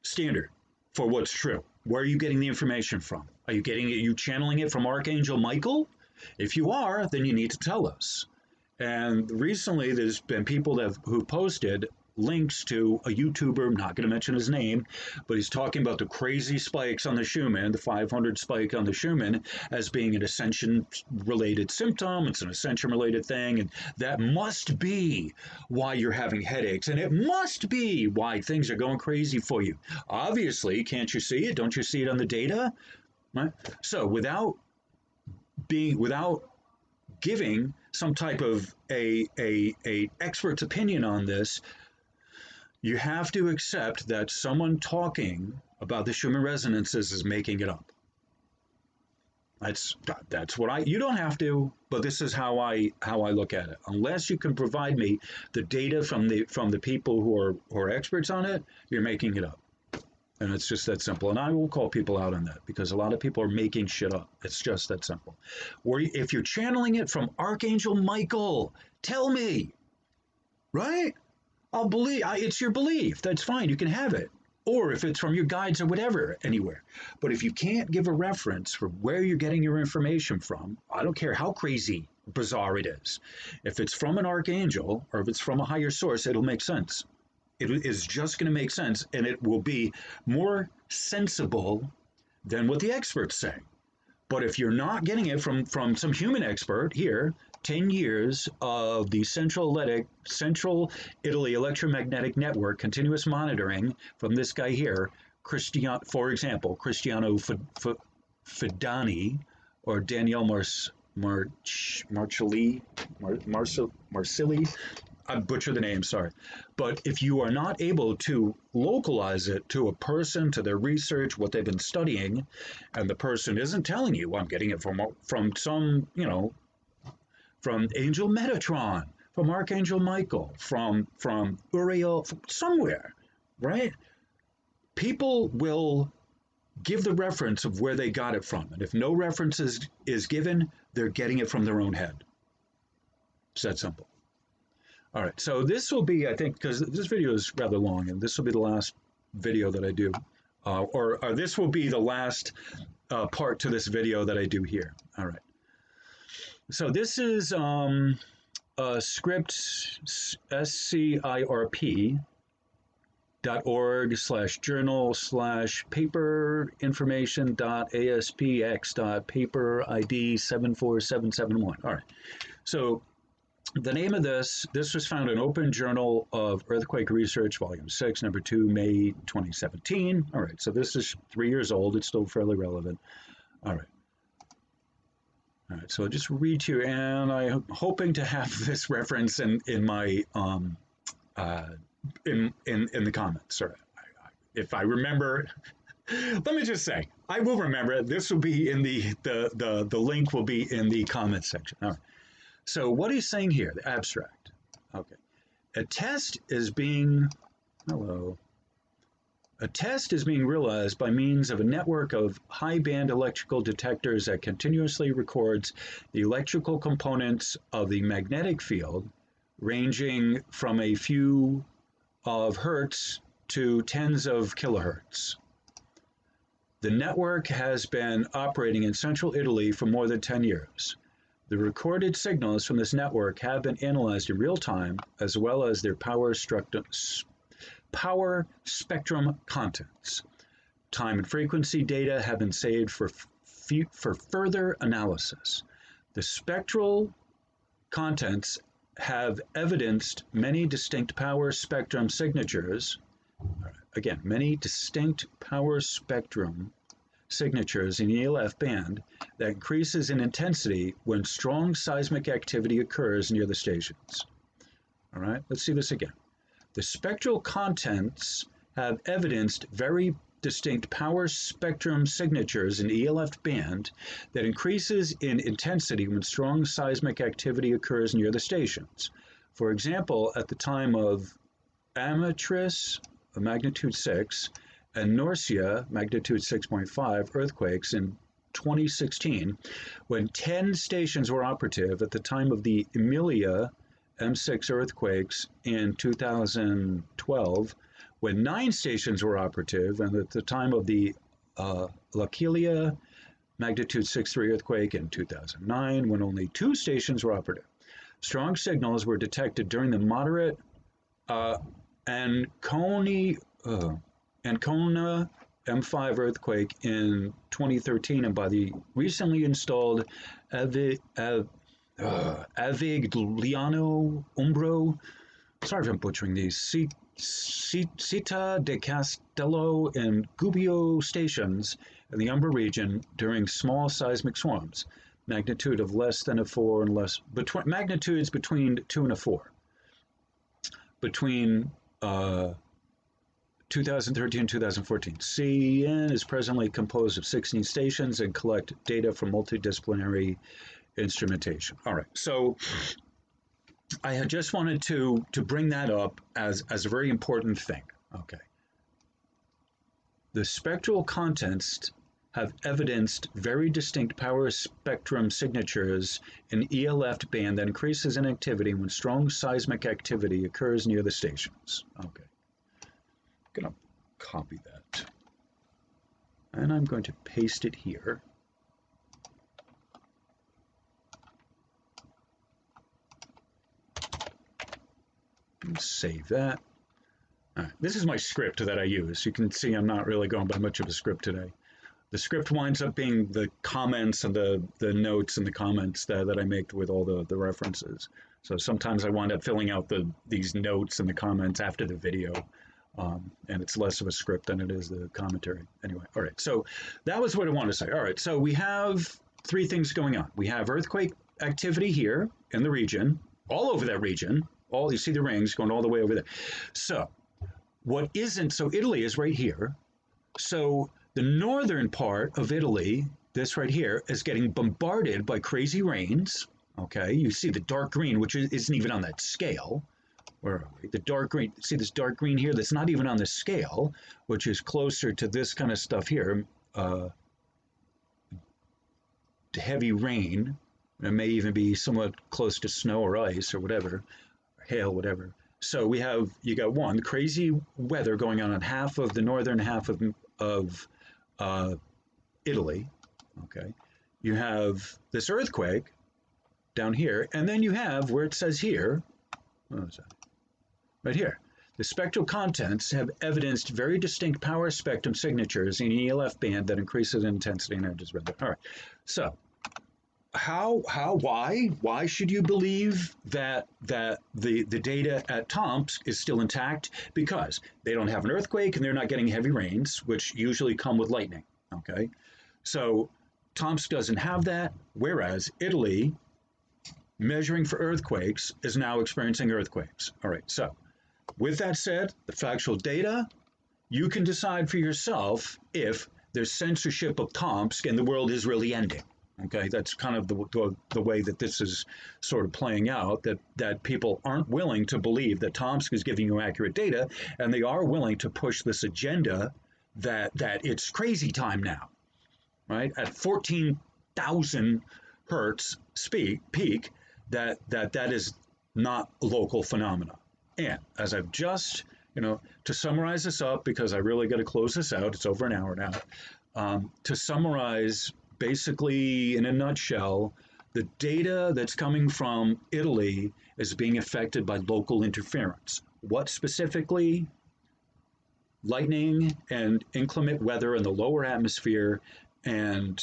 standard for what's true. Where are you getting the information from? Are you channeling it from Archangel Michael? If you are, then you need to tell us. And recently, there's been people who posted links to a YouTuber. I'm not going to mention his name, but he's talking about the crazy spikes on the Schumann, the 500 spike on the Schumann, as being an ascension-related symptom. It's an ascension-related thing, and that must be why you're having headaches, and it must be why things are going crazy for you. Obviously, can't you see it? Don't you see it on the data? Right? So without giving some type of a expert's opinion on this, you have to accept that someone talking about the Schumann resonances is making it up. That's what you don't have to, but this is how I look at it. Unless you can provide me the data from the people who are experts on it, you're making it up. And it's just that simple. And I will call people out on that because a lot of people are making shit up. It's just that simple. Or if you're channeling it from Archangel Michael, tell me, right? I'll believe it's your belief. That's fine. You can have it. Or if it's from your guides or whatever, anywhere. But if you can't give a reference for where you're getting your information from, I don't care how crazy, bizarre it is. If it's from an archangel or if it's from a higher source, it'll make sense. It is just going to make sense, and it will be more sensible than what the experts say. But if you're not getting it from some human expert here, 10 years of the Central Italy Electromagnetic Network continuous monitoring from this guy here, for example, Cristiano Fidani or Danielle Marcilli, I butcher the name, sorry. But if you are not able to localize it to a person, to their research, what they've been studying, and the person isn't telling you, I'm getting it from some, from Angel Metatron, from Archangel Michael, from Uriel, from somewhere, right? People will give the reference of where they got it from. And if no reference is given, they're getting it from their own head. It's that simple. All right, so this will be, I think, because this video is rather long, and this will be the last video that I do, or this will be the last part to this video that I do here. All right. So this is a script scip.org/journal/paper information.aspx.paper ID 74771. All right. So the name of this was found in Open Journal of Earthquake Research, Volume 6, Number 2, May 2017. All right, so this is 3 years old. It's still fairly relevant. All right. All right, so I'll just read to you, and I'm hoping to have this reference in my in the comments. Sorry, if I remember, let me just say, I will remember it. This will be in the link will be in the comments section. All right. So what he's saying here, the abstract. Okay. A test is being, hello. A test is being realized by means of a network of high-band electrical detectors that continuously records the electrical components of the magnetic field, ranging from a few of hertz to tens of kilohertz. The network has been operating in central Italy for more than 10 years. The recorded signals from this network have been analyzed in real time, as well as their power spectrum contents. Time and frequency data have been saved for further analysis. The spectral contents have evidenced many distinct power spectrum signatures. Again, many distinct power spectrum signatures in the ELF band that increases in intensity when strong seismic activity occurs near the stations. All right, let's see this again. The spectral contents have evidenced very distinct power spectrum signatures in the ELF band that increases in intensity when strong seismic activity occurs near the stations. For example, at the time of Amatrice, a magnitude 6, and Norcia, magnitude 6.5 earthquakes in 2016, when 10 stations were operative at the time of the Emilia M6 earthquakes in 2012, when 9 stations were operative, and at the time of the L'Aquila magnitude 6.3 earthquake in 2009, when only 2 stations were operative. Strong signals were detected during the moderate Ancona M5 earthquake in 2013, and by the recently installed Avigliano Umbro, sorry if I'm butchering these, Città de Castello and Gubbio stations in the Umbro region during small seismic swarms, magnitude of less than a 4 and less, magnitudes between 2 and a 4. Between 2013 and 2014. CIEN is presently composed of 16 stations and collect data from multidisciplinary instrumentation. All right, so I had just wanted to bring that up as a very important thing. Okay. The spectral contents have evidenced very distinct power spectrum signatures in ELF band that increases in activity when strong seismic activity occurs near the stations. Okay. I'm going to copy that. And I'm going to paste it here. And save that. All right. This is my script that I use. You can see I'm not really going by much of a script today. The script winds up being the comments and the notes and the comments that I make with all the references. So sometimes I wind up filling out these notes and the comments after the video. And it's less of a script than it is the commentary. Anyway, all right. So that was what I wanted to say. All right. So we have 3 things going on. We have earthquake activity here in the region, all over that region. You see the rings going all the way over there. So what isn't, so Italy is right here. So the northern part of Italy, this right here, is getting bombarded by crazy rains. Okay. You see the dark green, which isn't even on that scale. Where are we? The dark green, see this dark green here? That's not even on the scale, which is closer to this kind of stuff here. Heavy rain. It may even be somewhat close to snow or ice or whatever, or hail, whatever. So you got one, crazy weather going on half of the northern half of Italy. Okay. You have this earthquake down here, and then you have where it says here, what was that? Right here, the spectral contents have evidenced very distinct power spectrum signatures in the ELF band that increases in intensity, and I just read that. All right, so why should you believe that the data at Tomsk is still intact? Because they don't have an earthquake and they're not getting heavy rains, which usually come with lightning, okay? So Tomsk doesn't have that, whereas Italy, measuring for earthquakes, is now experiencing earthquakes. All right, so with that said, the factual data, you can decide for yourself if there's censorship of Tomsk and the world is really ending. Okay, that's kind of the way that this is sort of playing out, that people aren't willing to believe that Tomsk is giving you accurate data, and they are willing to push this agenda that it's crazy time now, right? At 14,000 hertz peak, that is not a local phenomena. And as I've just, to summarize this up, because I really got to close this out, it's over an hour now. To summarize, basically, in a nutshell, the data that's coming from Italy is being affected by local interference. What specifically? Lightning and inclement weather in the lower atmosphere and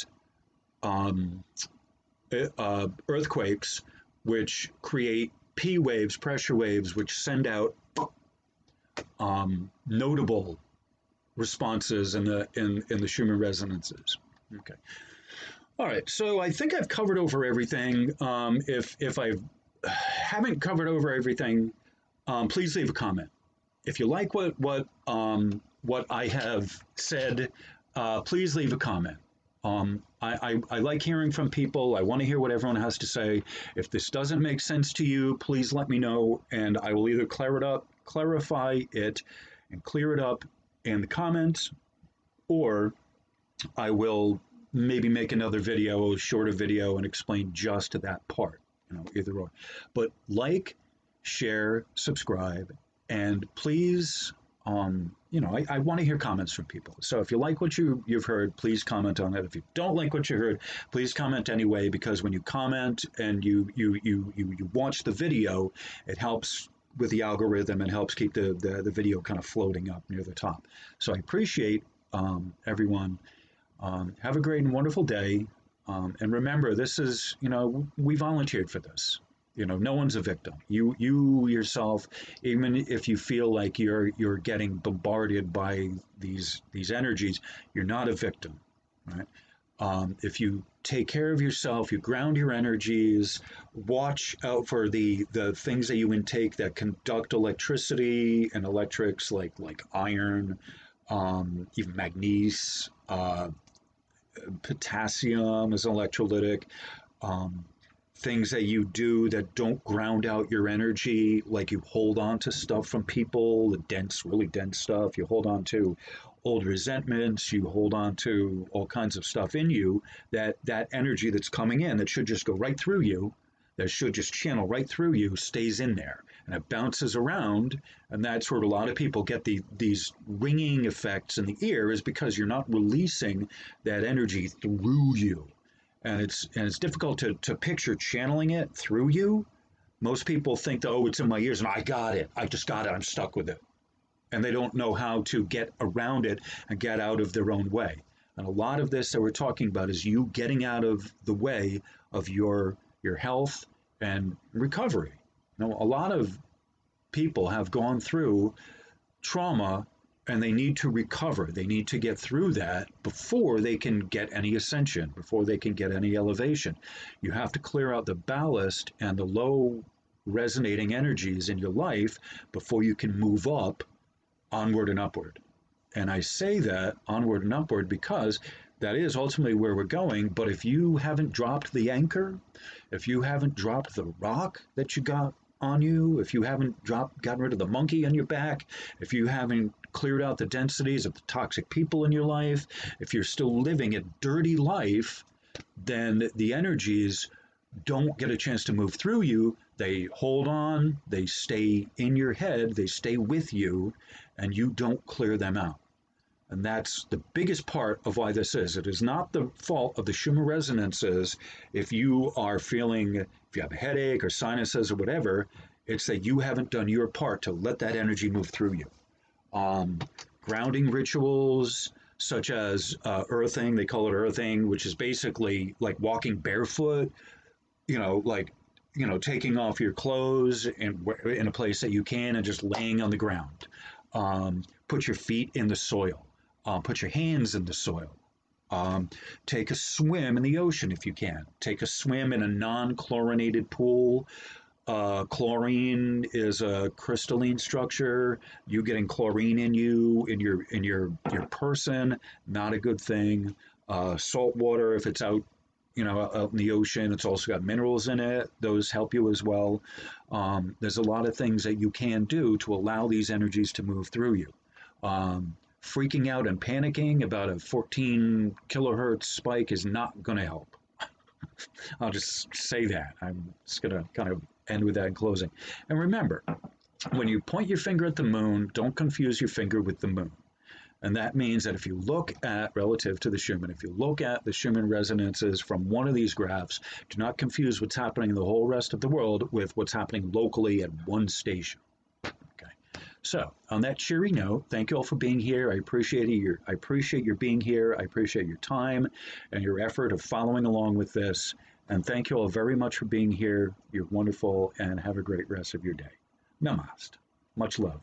earthquakes, which create P waves, pressure waves, which send out notable responses in the Schumann resonances. Okay. All right. So I think I've covered over everything. If I haven't covered over everything, please leave a comment. If you like what I have said, please leave a comment. I like hearing from people. I want to hear what everyone has to say. If this doesn't make sense to you, please let me know, and I will either clarify it, and clear it up in the comments, or I will maybe make another video, a shorter video, and explain just that part. Either or. But like, share, subscribe, and please. I want to hear comments from people. So if you like what you've heard, please comment on it. If you don't like what you heard, please comment anyway, because when you comment and you watch the video, it helps with the algorithm and helps keep the video kind of floating up near the top. So I appreciate everyone. Have a great and wonderful day. And remember, this is, we volunteered for this. No one's a victim. You yourself, even if you feel like you're getting bombarded by these energies, you're not a victim, right? If you take care of yourself, you ground your energies, watch out for the things that you intake that conduct electricity and electrics, like iron, even magnesium, potassium is electrolytic. Things that you do that don't ground out your energy, like you hold on to stuff from people, the really dense stuff, you hold on to old resentments, you hold on to all kinds of stuff in you, that energy that's coming in that should just go right through you, that should just channel right through you, stays in there and it bounces around. And that's where a lot of people get these ringing effects in the ear, is because you're not releasing that energy through you. And it's difficult to picture channeling it through you. Most people think, oh, it's in my ears and I got it. I just got it. I'm stuck with it. And they don't know how to get around it and get out of their own way. And a lot of this that we're talking about is you getting out of the way of your health and recovery. A lot of people have gone through trauma and they need to recover. They need to get through that before they can get any ascension, before they can get any elevation. You have to clear out the ballast and the low resonating energies in your life before you can move up, onward and upward. And I say that onward and upward because that is ultimately where we're going. But if you haven't dropped the anchor, if you haven't dropped the rock that you got on you, if you haven't gotten rid of the monkey on your back, if you haven't cleared out the densities of the toxic people in your life, if you're still living a dirty life, then the energies don't get a chance to move through you. They hold on, they stay in your head, they stay with you, and you don't clear them out. And that's the biggest part of why this is. It is not the fault of the Schumann resonances if you are feeling, if you have a headache or sinuses or whatever, it's that you haven't done your part to let that energy move through you. Grounding rituals such as earthing, they call it earthing, which is basically like walking barefoot, taking off your clothes in a place that you can and just laying on the ground. Put your feet in the soil. Put your hands in the soil. Take a swim in the ocean if you can. Take a swim in a non-chlorinated pool. Chlorine is a crystalline structure. You getting chlorine in you in your person, not a good thing. Salt water, if it's out, out in the ocean, it's also got minerals in it. Those help you as well. There's a lot of things that you can do to allow these energies to move through you. Freaking out and panicking about a 14 kilohertz spike is not going to help. I'll just say that. I'm just going to kind of end with that in closing. And remember, when you point your finger at the moon, don't confuse your finger with the moon. And that means that if you look at, relative to the Schumann, if you look at the Schumann resonances from one of these graphs, do not confuse what's happening in the whole rest of the world with what's happening locally at one station. Okay. So on that cheery note, thank you all for being here. I appreciate your being here. I appreciate your time and your effort of following along with this. And thank you all very much for being here. You're wonderful, and have a great rest of your day. Namaste. Much love.